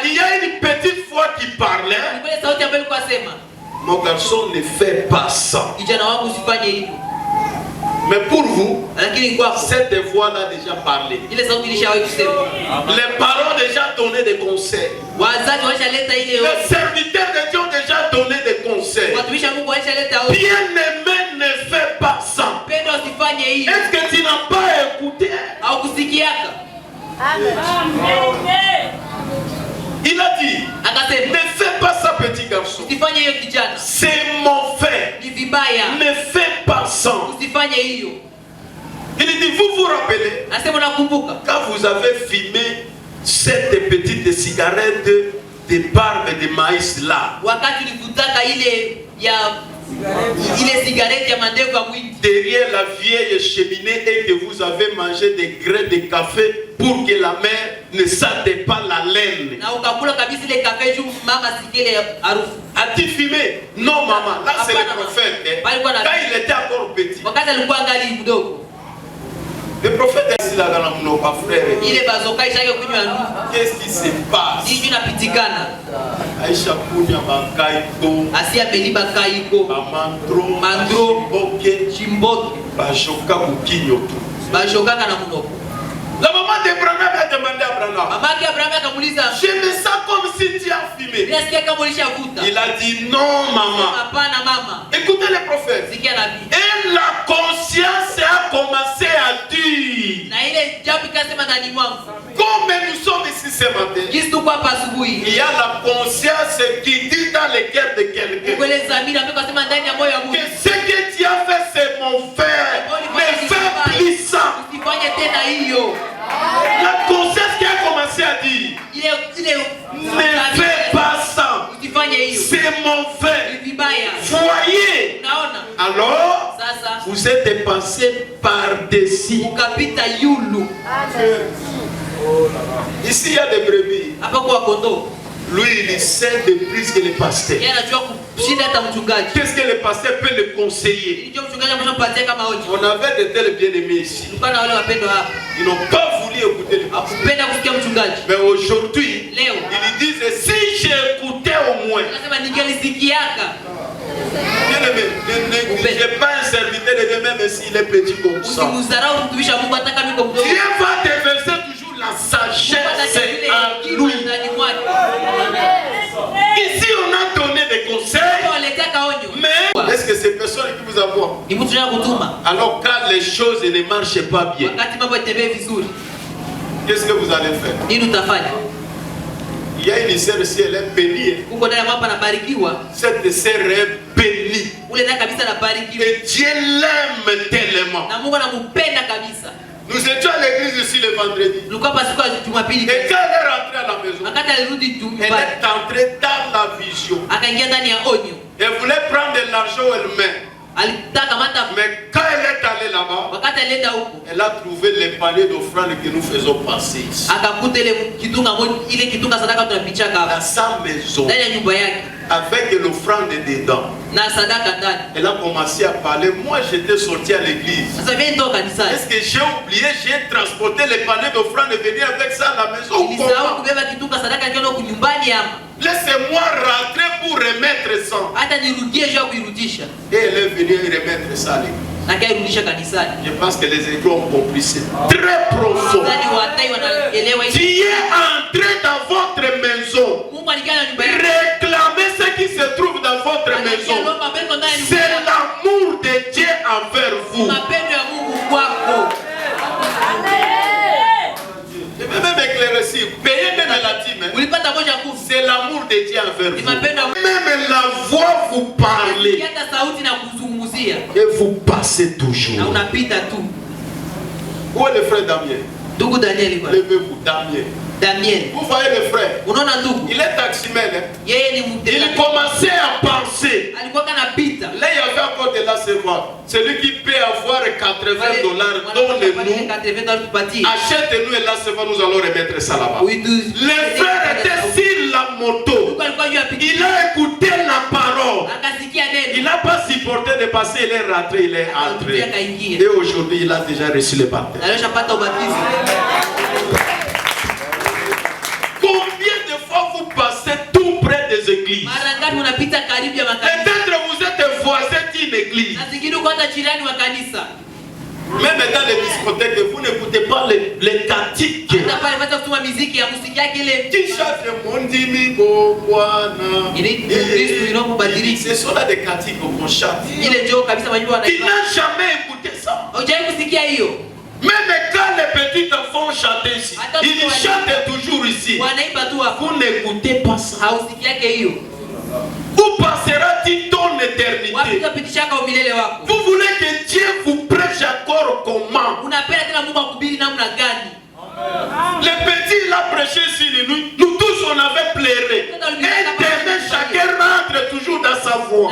il y a une petite voix qui parlait. Mon garçon, ne fait pas ça. Mais pour vous, cette voix-là a déjà parlé. Les parents ont déjà donné des conseils. Les serviteurs de Dieu ont déjà donné des conseils. Bien-aimé, ne fais pas ça. Est-ce que tu n'as pas écouté? Il a dit, ne fais pas ça, petit garçon. C'est mauvais. Ne fais pas ça. Il dit, vous vous rappelez, quand vous avez fumé cette petite cigarette de barbe de maïs là, derrière la vieille cheminée, et que vous avez mangé des grains de café pour que la mère ne sente pas la laine. A-t-il fumé? Non, maman. Là, c'est le prophète. Quand il était encore petit. Le prophèt est ici, là, dans nos frères. Qu'est-ce qui se passe? Aïcha Kounia Bakaiko, Asia Beliba Kaiko, Mandro, Chimboke, Bajoka Bukinyotu, Bajoka Kanamunoko. La maman de Branham a demandé à Branham, je me sens comme si tu as fumé. Il a dit non, maman. Écoutez le prophète. Et la conscience a commencé à dire, comme nous sommes ici ce matin, il y a la conscience qui dit dans le cœur de quelqu'un que ce que tu as fait, c'est mon frère. Ne fais plus ça. La conscience qui a commencé à dire, ne fais pas ça, c'est mauvais. Voyez, alors vous êtes passé par-dessus. Ici il y a des brebis. Lui, il sait de plus que le pasteur. Qu'est-ce que le pasteur peut le conseiller? On avait de tels bien-aimés ici. Ils n'ont pas voulu écouter le pasteur. Mais aujourd'hui, ils disent, si j'écoutais au moins. Bien-aimé, ne négligez pas un serviteur de Dieu même s'il est petit comme ça. Dieu va déverser toujours la sagesse à lui. Ici, on a donné des conseils. Mais est-ce que ces personnes qui vous envoient? Alors, quand les choses ne marchent pas bien, qu'est-ce que vous allez faire? Il y a une sœur ici, elle est bénie. Cette sœur est bénie. Et Dieu l'aime tellement. Nous étions à l'église ici le vendredi. Et quand elle est rentrée à la maison, elle est entrée dans la vision. Elle voulait prendre de l'argent elle-même. Mais quand elle est allée là-bas, elle a trouvé les paniers d'offrandes que nous faisons passer ici. Dans sa maison, avec l'offrande dedans. Elle a commencé à parler. Moi, j'étais sorti à l'église. Est-ce que j'ai oublié? J'ai transporté les paniers d'offrandes et venir avec ça à la maison? Laissez-moi rentrer pour remettre ça. Et elle est venue remettre ça à l'église. Je pense que les églises ont compris. C'est très profond. Dieu est entré dans votre maison. Réclamez ce qui se trouve dans votre maison. C'est l'amour de Dieu envers vous. Je vais même éclaircir. Payez même la team. C'est l'amour de Dieu envers vous. Même la voix vous parlez. Et vous passez toujours. Où est le frère Damien? Levez-vous, Damien. Vous voyez le frère? Il est taximène. Il commençait à penser. Là, il y avait encore de la seconde. Celui qui peut avoir $80, donne-nous. Achète-nous et la seconde, nous allons remettre ça là-bas. Le frère était sur la moto. Il a écouté la parole. Il n'a pas supporté de passer. Il est rentré, il est entré. Et aujourd'hui, il a déjà reçu le baptême. Combien de fois vous passez tout près des églises? Peut-être vous êtes voisin d'une église. Même dans les discothèques, vous n'écoutez pas les cantiques. Ce sont là des cantiques qu'on chante. Il n'a jamais écouté ça. Même quand les petits enfants chantent ici, ils chantent toujours ici. Vous n'écoutez pas ça. Où passera-t-il ton éternité? Vous voulez que Dieu vous prêche encore comment? Les petits l'ont prêché ici, nous tous on avait pleuré. Et demain chacun rentre toujours dans sa voie.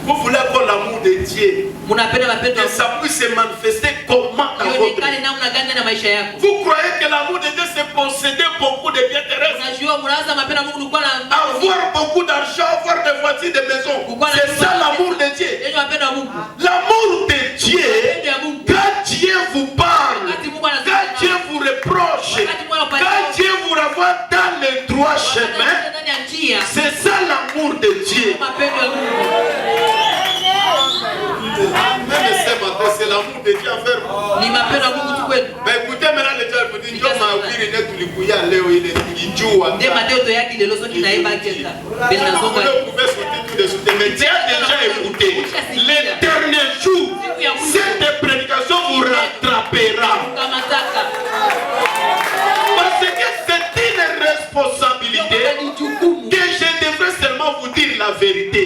Vous voulez avoir l'amour de Dieu, que ça puisse se manifester comment dans votre vie. Vous croyez que l'amour de Dieu c'est posséder beaucoup de biens terrestres, avoir beaucoup d'argent, avoir des voitures, des maisons? C'est ça l'amour de Dieu. L'amour de Dieu, quand Dieu vous parle, quand Dieu vous reproche, quand Dieu vous renvoie dans le droit chemin, c'est ça l'amour de Dieu. Même ce matin, c'est l'amour de Dieu envers vous. Mais écoutez, maintenant les gens vous disent, mais Dieu a déjà écouté. L'éternel jour, cette prédication vous rattrapera. Parce que c'est une responsabilité que je devrais seulement vous dire la vérité.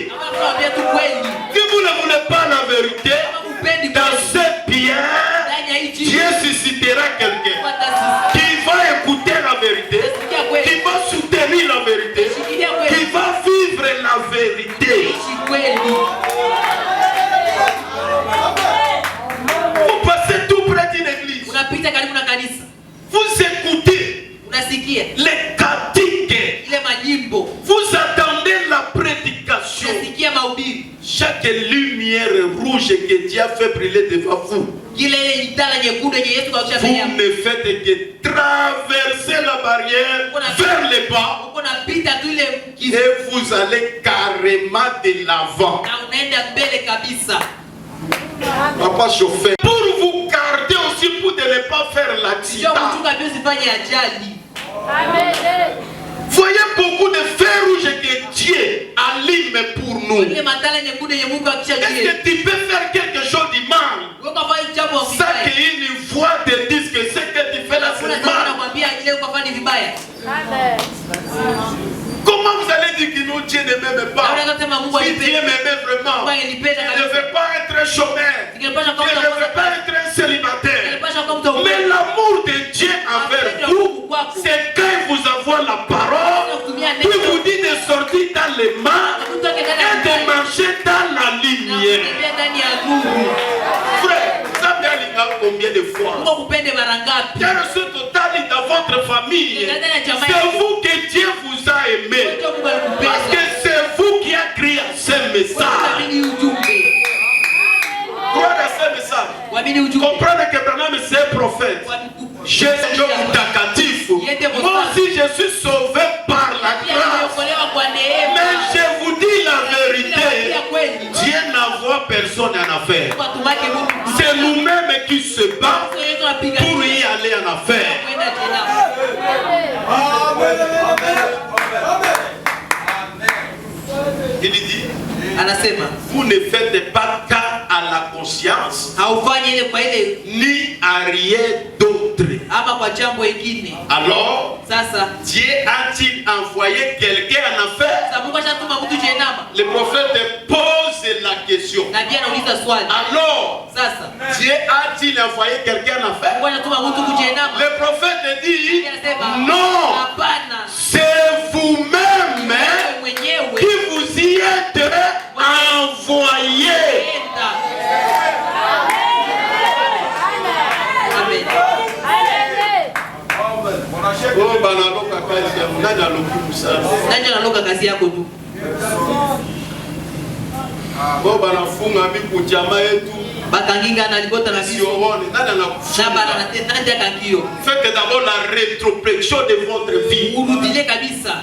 Si vous ne voulez pas la vérité, dans ce bien, Dieu suscitera quelqu'un qui va écouter la vérité, qui va soutenir la vérité, qui va vivre la vérité. les cantiques. Vous attendez la prédication. Chaque lumière rouge que Dieu a fait briller devant vous. Vous ne faites que traverser la barrière vers le bas et vous allez carrément de l'avant. Papa chauffeur, pour vous garder aussi pour ne pas faire l'accident. Voyez beaucoup de feux rouges que Dieu allume pour nous. Est-ce que tu peux faire quelque chose de mal? Ça qu'une voix te dise que ce que tu fais là c'est mal. Comment vous allez dire que non, Dieu ne m'aime pas? Si Dieu m'aimait vraiment, je ne veux pas être chômeur, je ne veux pas être un célibataire. Mais l'amour de Dieu envers vous, c'est quand vous avez la parole, puis vous dit de sortir dans les mains et de marcher dans la lumière. Frère, ça vient combien de fois? Car ce total est dans votre famille. C'est vous que Dieu vous a aimé. Parce que c'est vous qui avez créé ce message. Croyez à ce message. Comprenez que Branham c'est un prophète. Je suis mutakatif. Moi aussi je suis sauvé par la grâce. Mais je vous dis la vérité. Dieu n'envoie personne en affaire. C'est nous-mêmes qui se battons pour y aller en affaire. Il dit, vous ne faites pas cas à la conscience ni à rien d'autre. Alors, Dieu a-t-il envoyé quelqu'un en affaire? Le prophète pose la question. Alors, Dieu a-t-il envoyé quelqu'un en affaire? Le prophète dit, non, c'est vous-même qui vous y êtes envoyé. Oh, banaloka kazi ya nani alokusa kazi yako tu. Oh, banafunga miku jamaa yetu. Bakanginga na libota na biso. Nani anakufunga? Faites d'abord la rétrospection de votre vie. Urudile kabisa.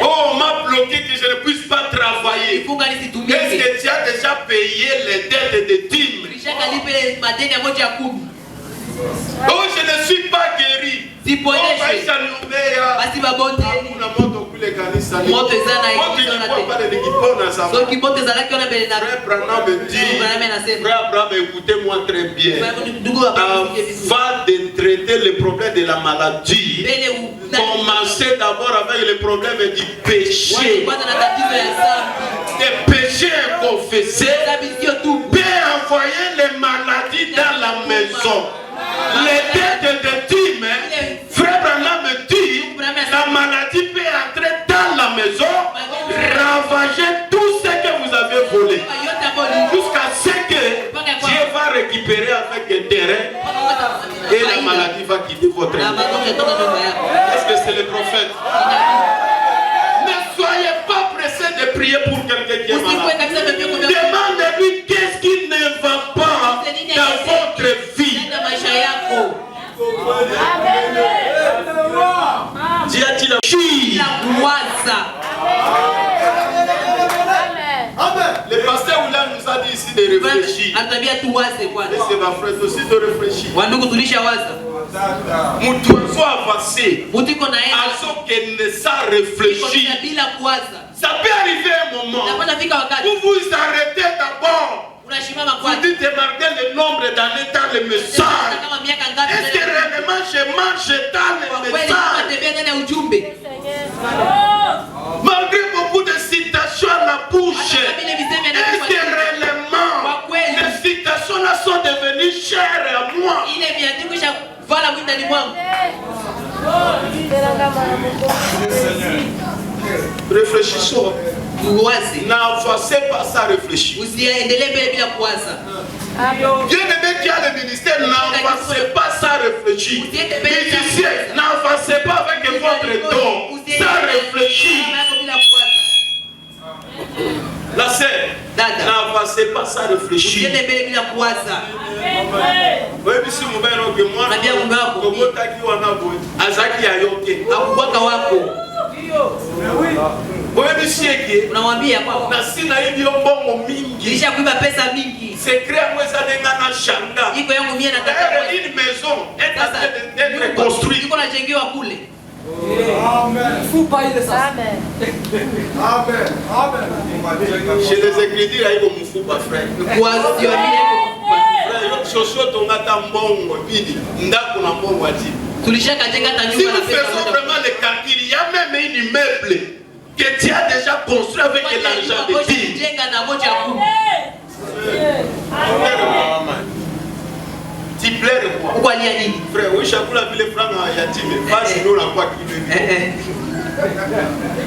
Oh, on m'a bloqué que je ne puisse pas travailler. Est-ce que tu as déjà payé les dettes de dîmes? Oh, je ne suis pas guéri. Oh, écoutez-moi très bien. Avant de traiter le problème de la maladie, commencez d'abord avec le problème du péché. Des péchés confessés peut envoyer les maladies dans la maison. Les dettes de dîmes, frère Branham me dit, la maladie peut entrer dans la maison, ravager tout ce que vous avez volé, jusqu'à ce que Dieu va récupérer avec le terrain et la maladie va quitter votre vie. Est-ce que c'est le prophète? Ne soyez pas pressés de prier pour quelqu'un qui est malade. Demandez-lui qu'est-ce qui ne va pas dans votre vie. Dieu a-t-il le pasteur William nous a dit ici de réfléchir. C'est ma frère aussi de réfléchir. Mon oiseau avancé, sans réfléchir. Ça peut arriver un moment où vous arrêtez d'abord. Vous dites remarquez le nombre d'années dans le message. Est-ce que réellement je marche dans le message? Malgré beaucoup de citations à la bouche, est-ce que réellement les citations là sont devenues chères à moi? Réfléchissons. N'avancez pas sans réfléchir. Bien-aimé qui a le ministère, n'avancez pas sans réfléchir. Musicien, n'avancez pas avec votre don, sans réfléchir. La sœur, n'avancez pas sans réfléchir. Unamwambia kwako nilishakuiba pesa mingi, iko yangu mie nataka iko najengewa kule. Chez les Écritures, il y a un moufupa, frère. Si nous faisons vraiment les calculs, il y a même un immeuble que tu as déjà construit avec l'argent de Dieu. Tu plais quoi? Frère, oui, chaque fois la francs à Yatime, pas sinon la quoi qui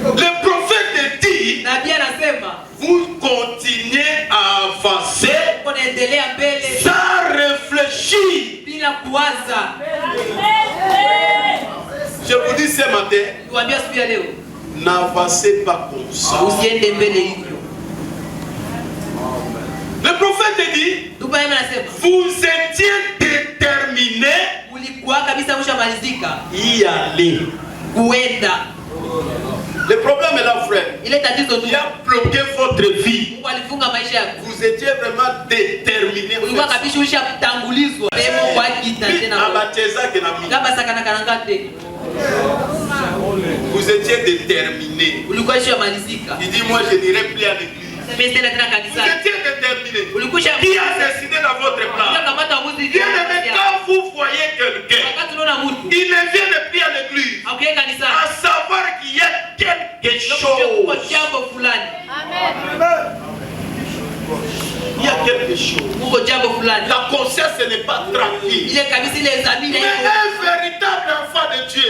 le prophète dit, vous continuez à avancer sans réfléchir. Je vous dis ce matin, n'avancez pas comme ça. Le prophète dit, vous étiez déterminé y aller. Le problème est là, frère. Il a bloqué votre vie. Vous étiez vraiment déterminé. Vous étiez déterminé. Il dit, moi je n'irai plus à l'église. Vous étiez déterminé. Qui a décidé dans votre plan? Bien-aimé, quand vous voyez quelqu'un, il ne vient plus à l'église, à savoir qu'il y a quelque chose. Il y a quelque chose. La conscience n'est pas tranquille. Mais un véritable enfant de Dieu,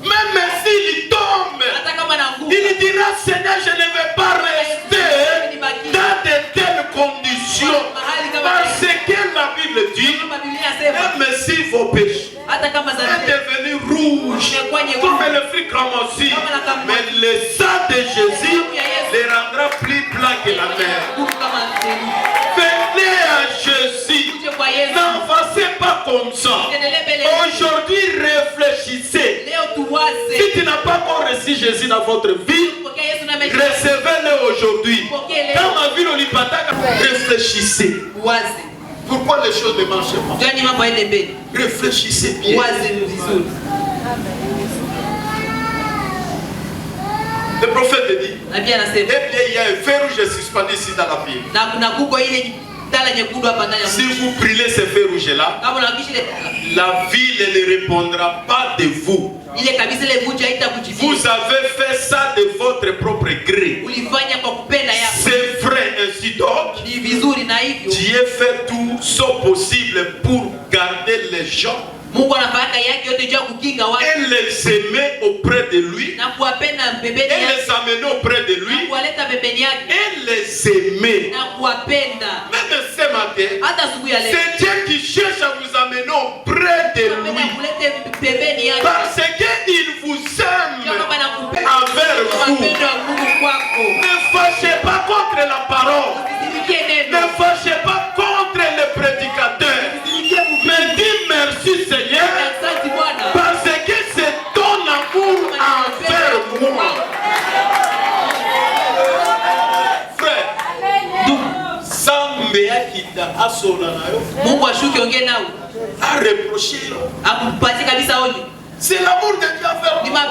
même s'il tombe, il dira, Seigneur, je ne vais pas rester dans de telles conditions. Parce que la Bible dit, même si vos péchés est devenu rouge, comme le fruit cramoisi, mais le sang de Jésus les rendra plus blancs que la mer. Venez à Jésus, n'avancez pas comme ça. Aujourd'hui, réfléchissez. Si tu n'as pas encore reçu Jésus dans votre vie, recevez-le aujourd'hui. Dans ma vie, réfléchissez. Pourquoi les choses ne marchent pas? Réfléchissez bien. Le prophète dit, eh bien, il y a un feu rouge suspendu ici dans la ville. Si vous brûlez ce feu rouge-là, la ville ne répondra pas de vous. Vous avez fait ça de votre propre gré. C'est vrai, ainsi donc, Dieu fait tout ce possible pour garder les gens et les aimer auprès de lui, et les amener auprès de lui, et les aimer. Même ce matin, c'est Dieu qui cherche à vous amener auprès de lui, parce qu'il vous aime envers vous. Ne fâchez pas contre la parole, ne fâchez pas contre le prédicateur, mais dis merci Seigneur, parce que c'est ton amour envers moi. Frère, sans meakita asolanayo, a reproché. C'est l'amour de Dieu envers moi.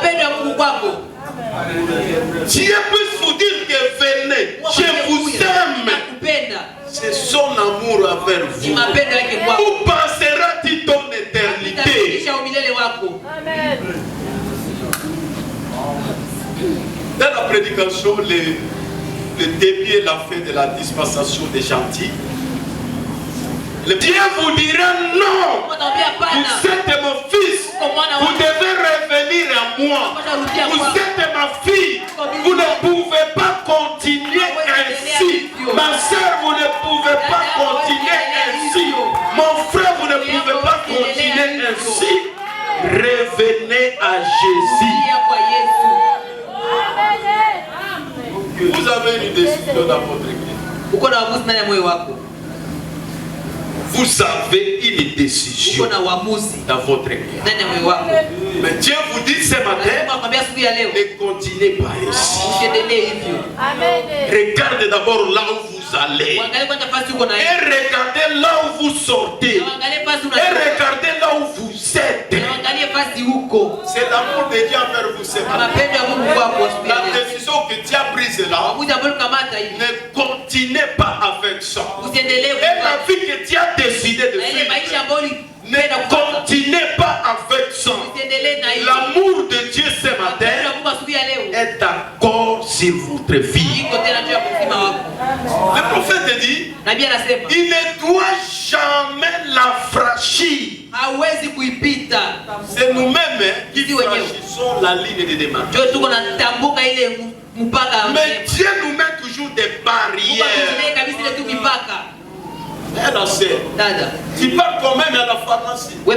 Dieu puisse vous dire que venez, je vous aime. C'est son amour envers vous. Où passera-t-il ton éternité? Dans la prédication, le début et la fin de la dispensation des gentils, Dieu vous dira non, vous êtes mon fils, vous devez revenir à moi. Vous êtes ma fille, vous ne pouvez pas continuer ainsi. Ma soeur, vous ne pouvez pas continuer Revenez à Jésus. Vous avez une décision dans votre église. Vous avez une décision dans votre église. Mais Dieu vous dit ce matin, ne continuez pas ici. Regardez d'abord là où vous allez. Et regardez là où vous sortez. Et regardez là où vous êtes. C'est l'amour de Dieu envers vous ce matin. La décision que Dieu a prise là, ne continuez pas avec ça. Et la vie que Dieu a décidé de vivre, ne continuez pas avec ça. L'amour de Dieu ce matin est d'accord sur votre vie. Le prophète dit, il ne doit jamais la franchir. C'est nous-mêmes qui franchissons la ligne de démarcation. Mais Dieu nous met toujours des barrières. Tu pars quand même à la pharmacie. Tu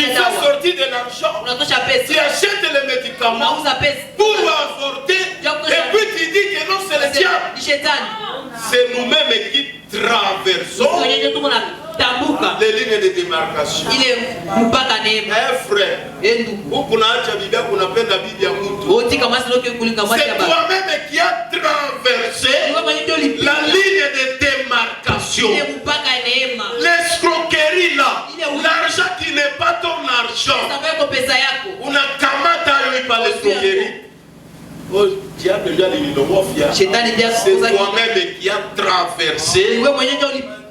fais sortir de l'argent. Tu achètes les médicaments pour avorter. Et puis tu dis que non, c'est le diable. C'est nous-mêmes qui traversons les lignes de démarcation. Frère, c'est toi-même qui as traversé la ligne de démarcation. L'escroquerie là, l'argent qui n'est pas ton argent. On a kamata yo par l'escroquerie. Oh, diable, c'est toi-même qui a traversé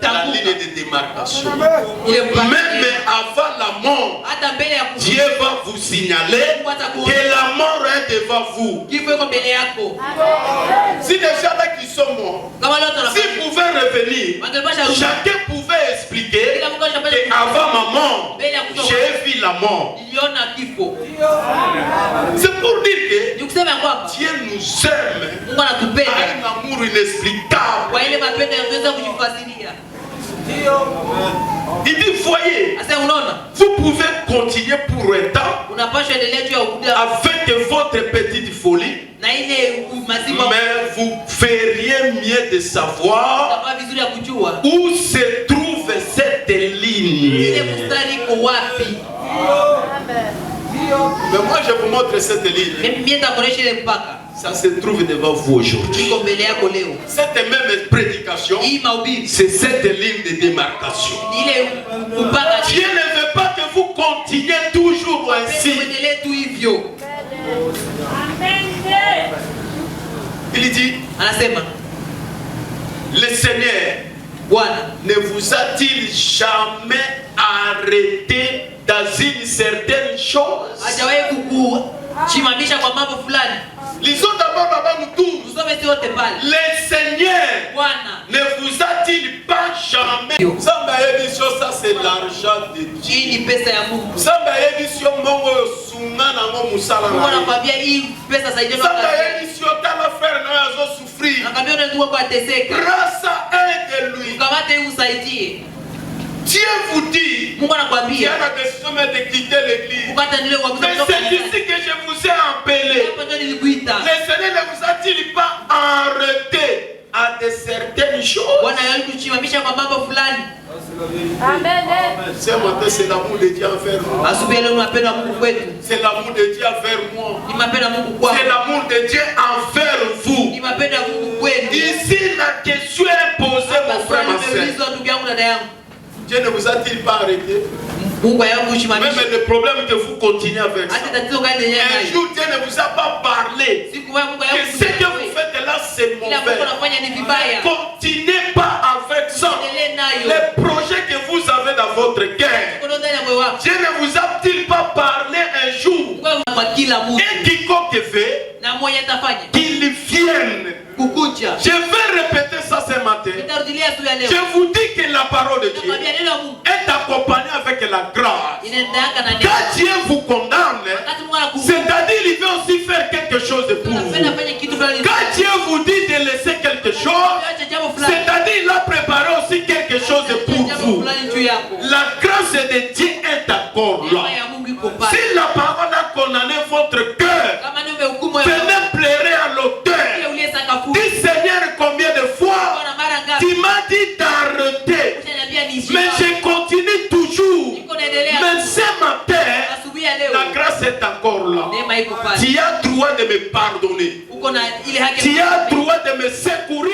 la ligne de démarcation. Même avant la mort, Dieu va vous signaler que la mort est devant vous. Si les gens là qui sont morts, s'ils pouvaient revenir, chacun pouvait expliquer qu'avant ma mort, j'ai vu la mort. C'est pour dire que Dieu nous aime à un amour inexplicable. Il dit, voyez, vous pouvez continuer pour un temps avec votre petite folie, mais vous feriez mieux de savoir où se trouve cette ligne. Mais moi je vous montre cette ligne. Ça se trouve devant vous aujourd'hui. Cette même prédication, c'est cette ligne de démarcation. Dieu ne veut pas que vous continuez toujours ainsi. Il dit, le Seigneur ne vous a-t-il jamais arrêté dans une certaine chose? Lisons d'abord Nabamu 12. Le Seigneur ne vous a-t-il pas jamais? Ça c'est l'argent de Dieu. Ça grâce à un de lui. Dieu vous dit, il y a la décision de quitter l'église. Mais c'est ici que je vous ai appelé. Le Seigneur ne vous a-t-il pas arrêté à de certaines choses? Amen. C'est l'amour de Dieu envers moi. C'est l'amour de Dieu envers moi. C'est l'amour de Dieu envers vous. Ici, la question est posée, mon frère, ma soeur. Dieu ne vous a-t-il pas arrêté? Même le problème que vous continuez avec ça. Un jour, Dieu ne vous a pas parlé que ce que vous faites là, c'est mauvais. Continuez pas avec ça. Les projets que vous avez dans votre cœur, Dieu ne vous a-t-il pas parlé un jour? Et quiconque fait, qu'il vienne. Je vais répéter ça ce matin. Je vous dis que la parole de Dieu est accompagnée avec la grâce. Quand Dieu vous condamne, c'est-à-dire il veut aussi faire quelque chose pour vous. Quand Dieu vous dit de laisser quelque chose, c'est-à-dire il a préparé aussi quelque chose pour vous. La grâce de Dieu est d'accord là. umepata. Si la parole a condamné votre cœur, Kama ni umehukumu wewe. venez pleurer à l'auteur. Ile uliye sakafu. Dis Seigneur, combien de fois Bwana mara ngapi? tu m'as dit d'arrêter, Ushaniambia niishi. mais je continue toujours. Niko naendelea. Mais ce matin, Asubuhi ya leo. la grâce est encore là. Neema iko pale. Tu as droit de me pardonner. Uko na ile haki. Tu as droit de me secourir.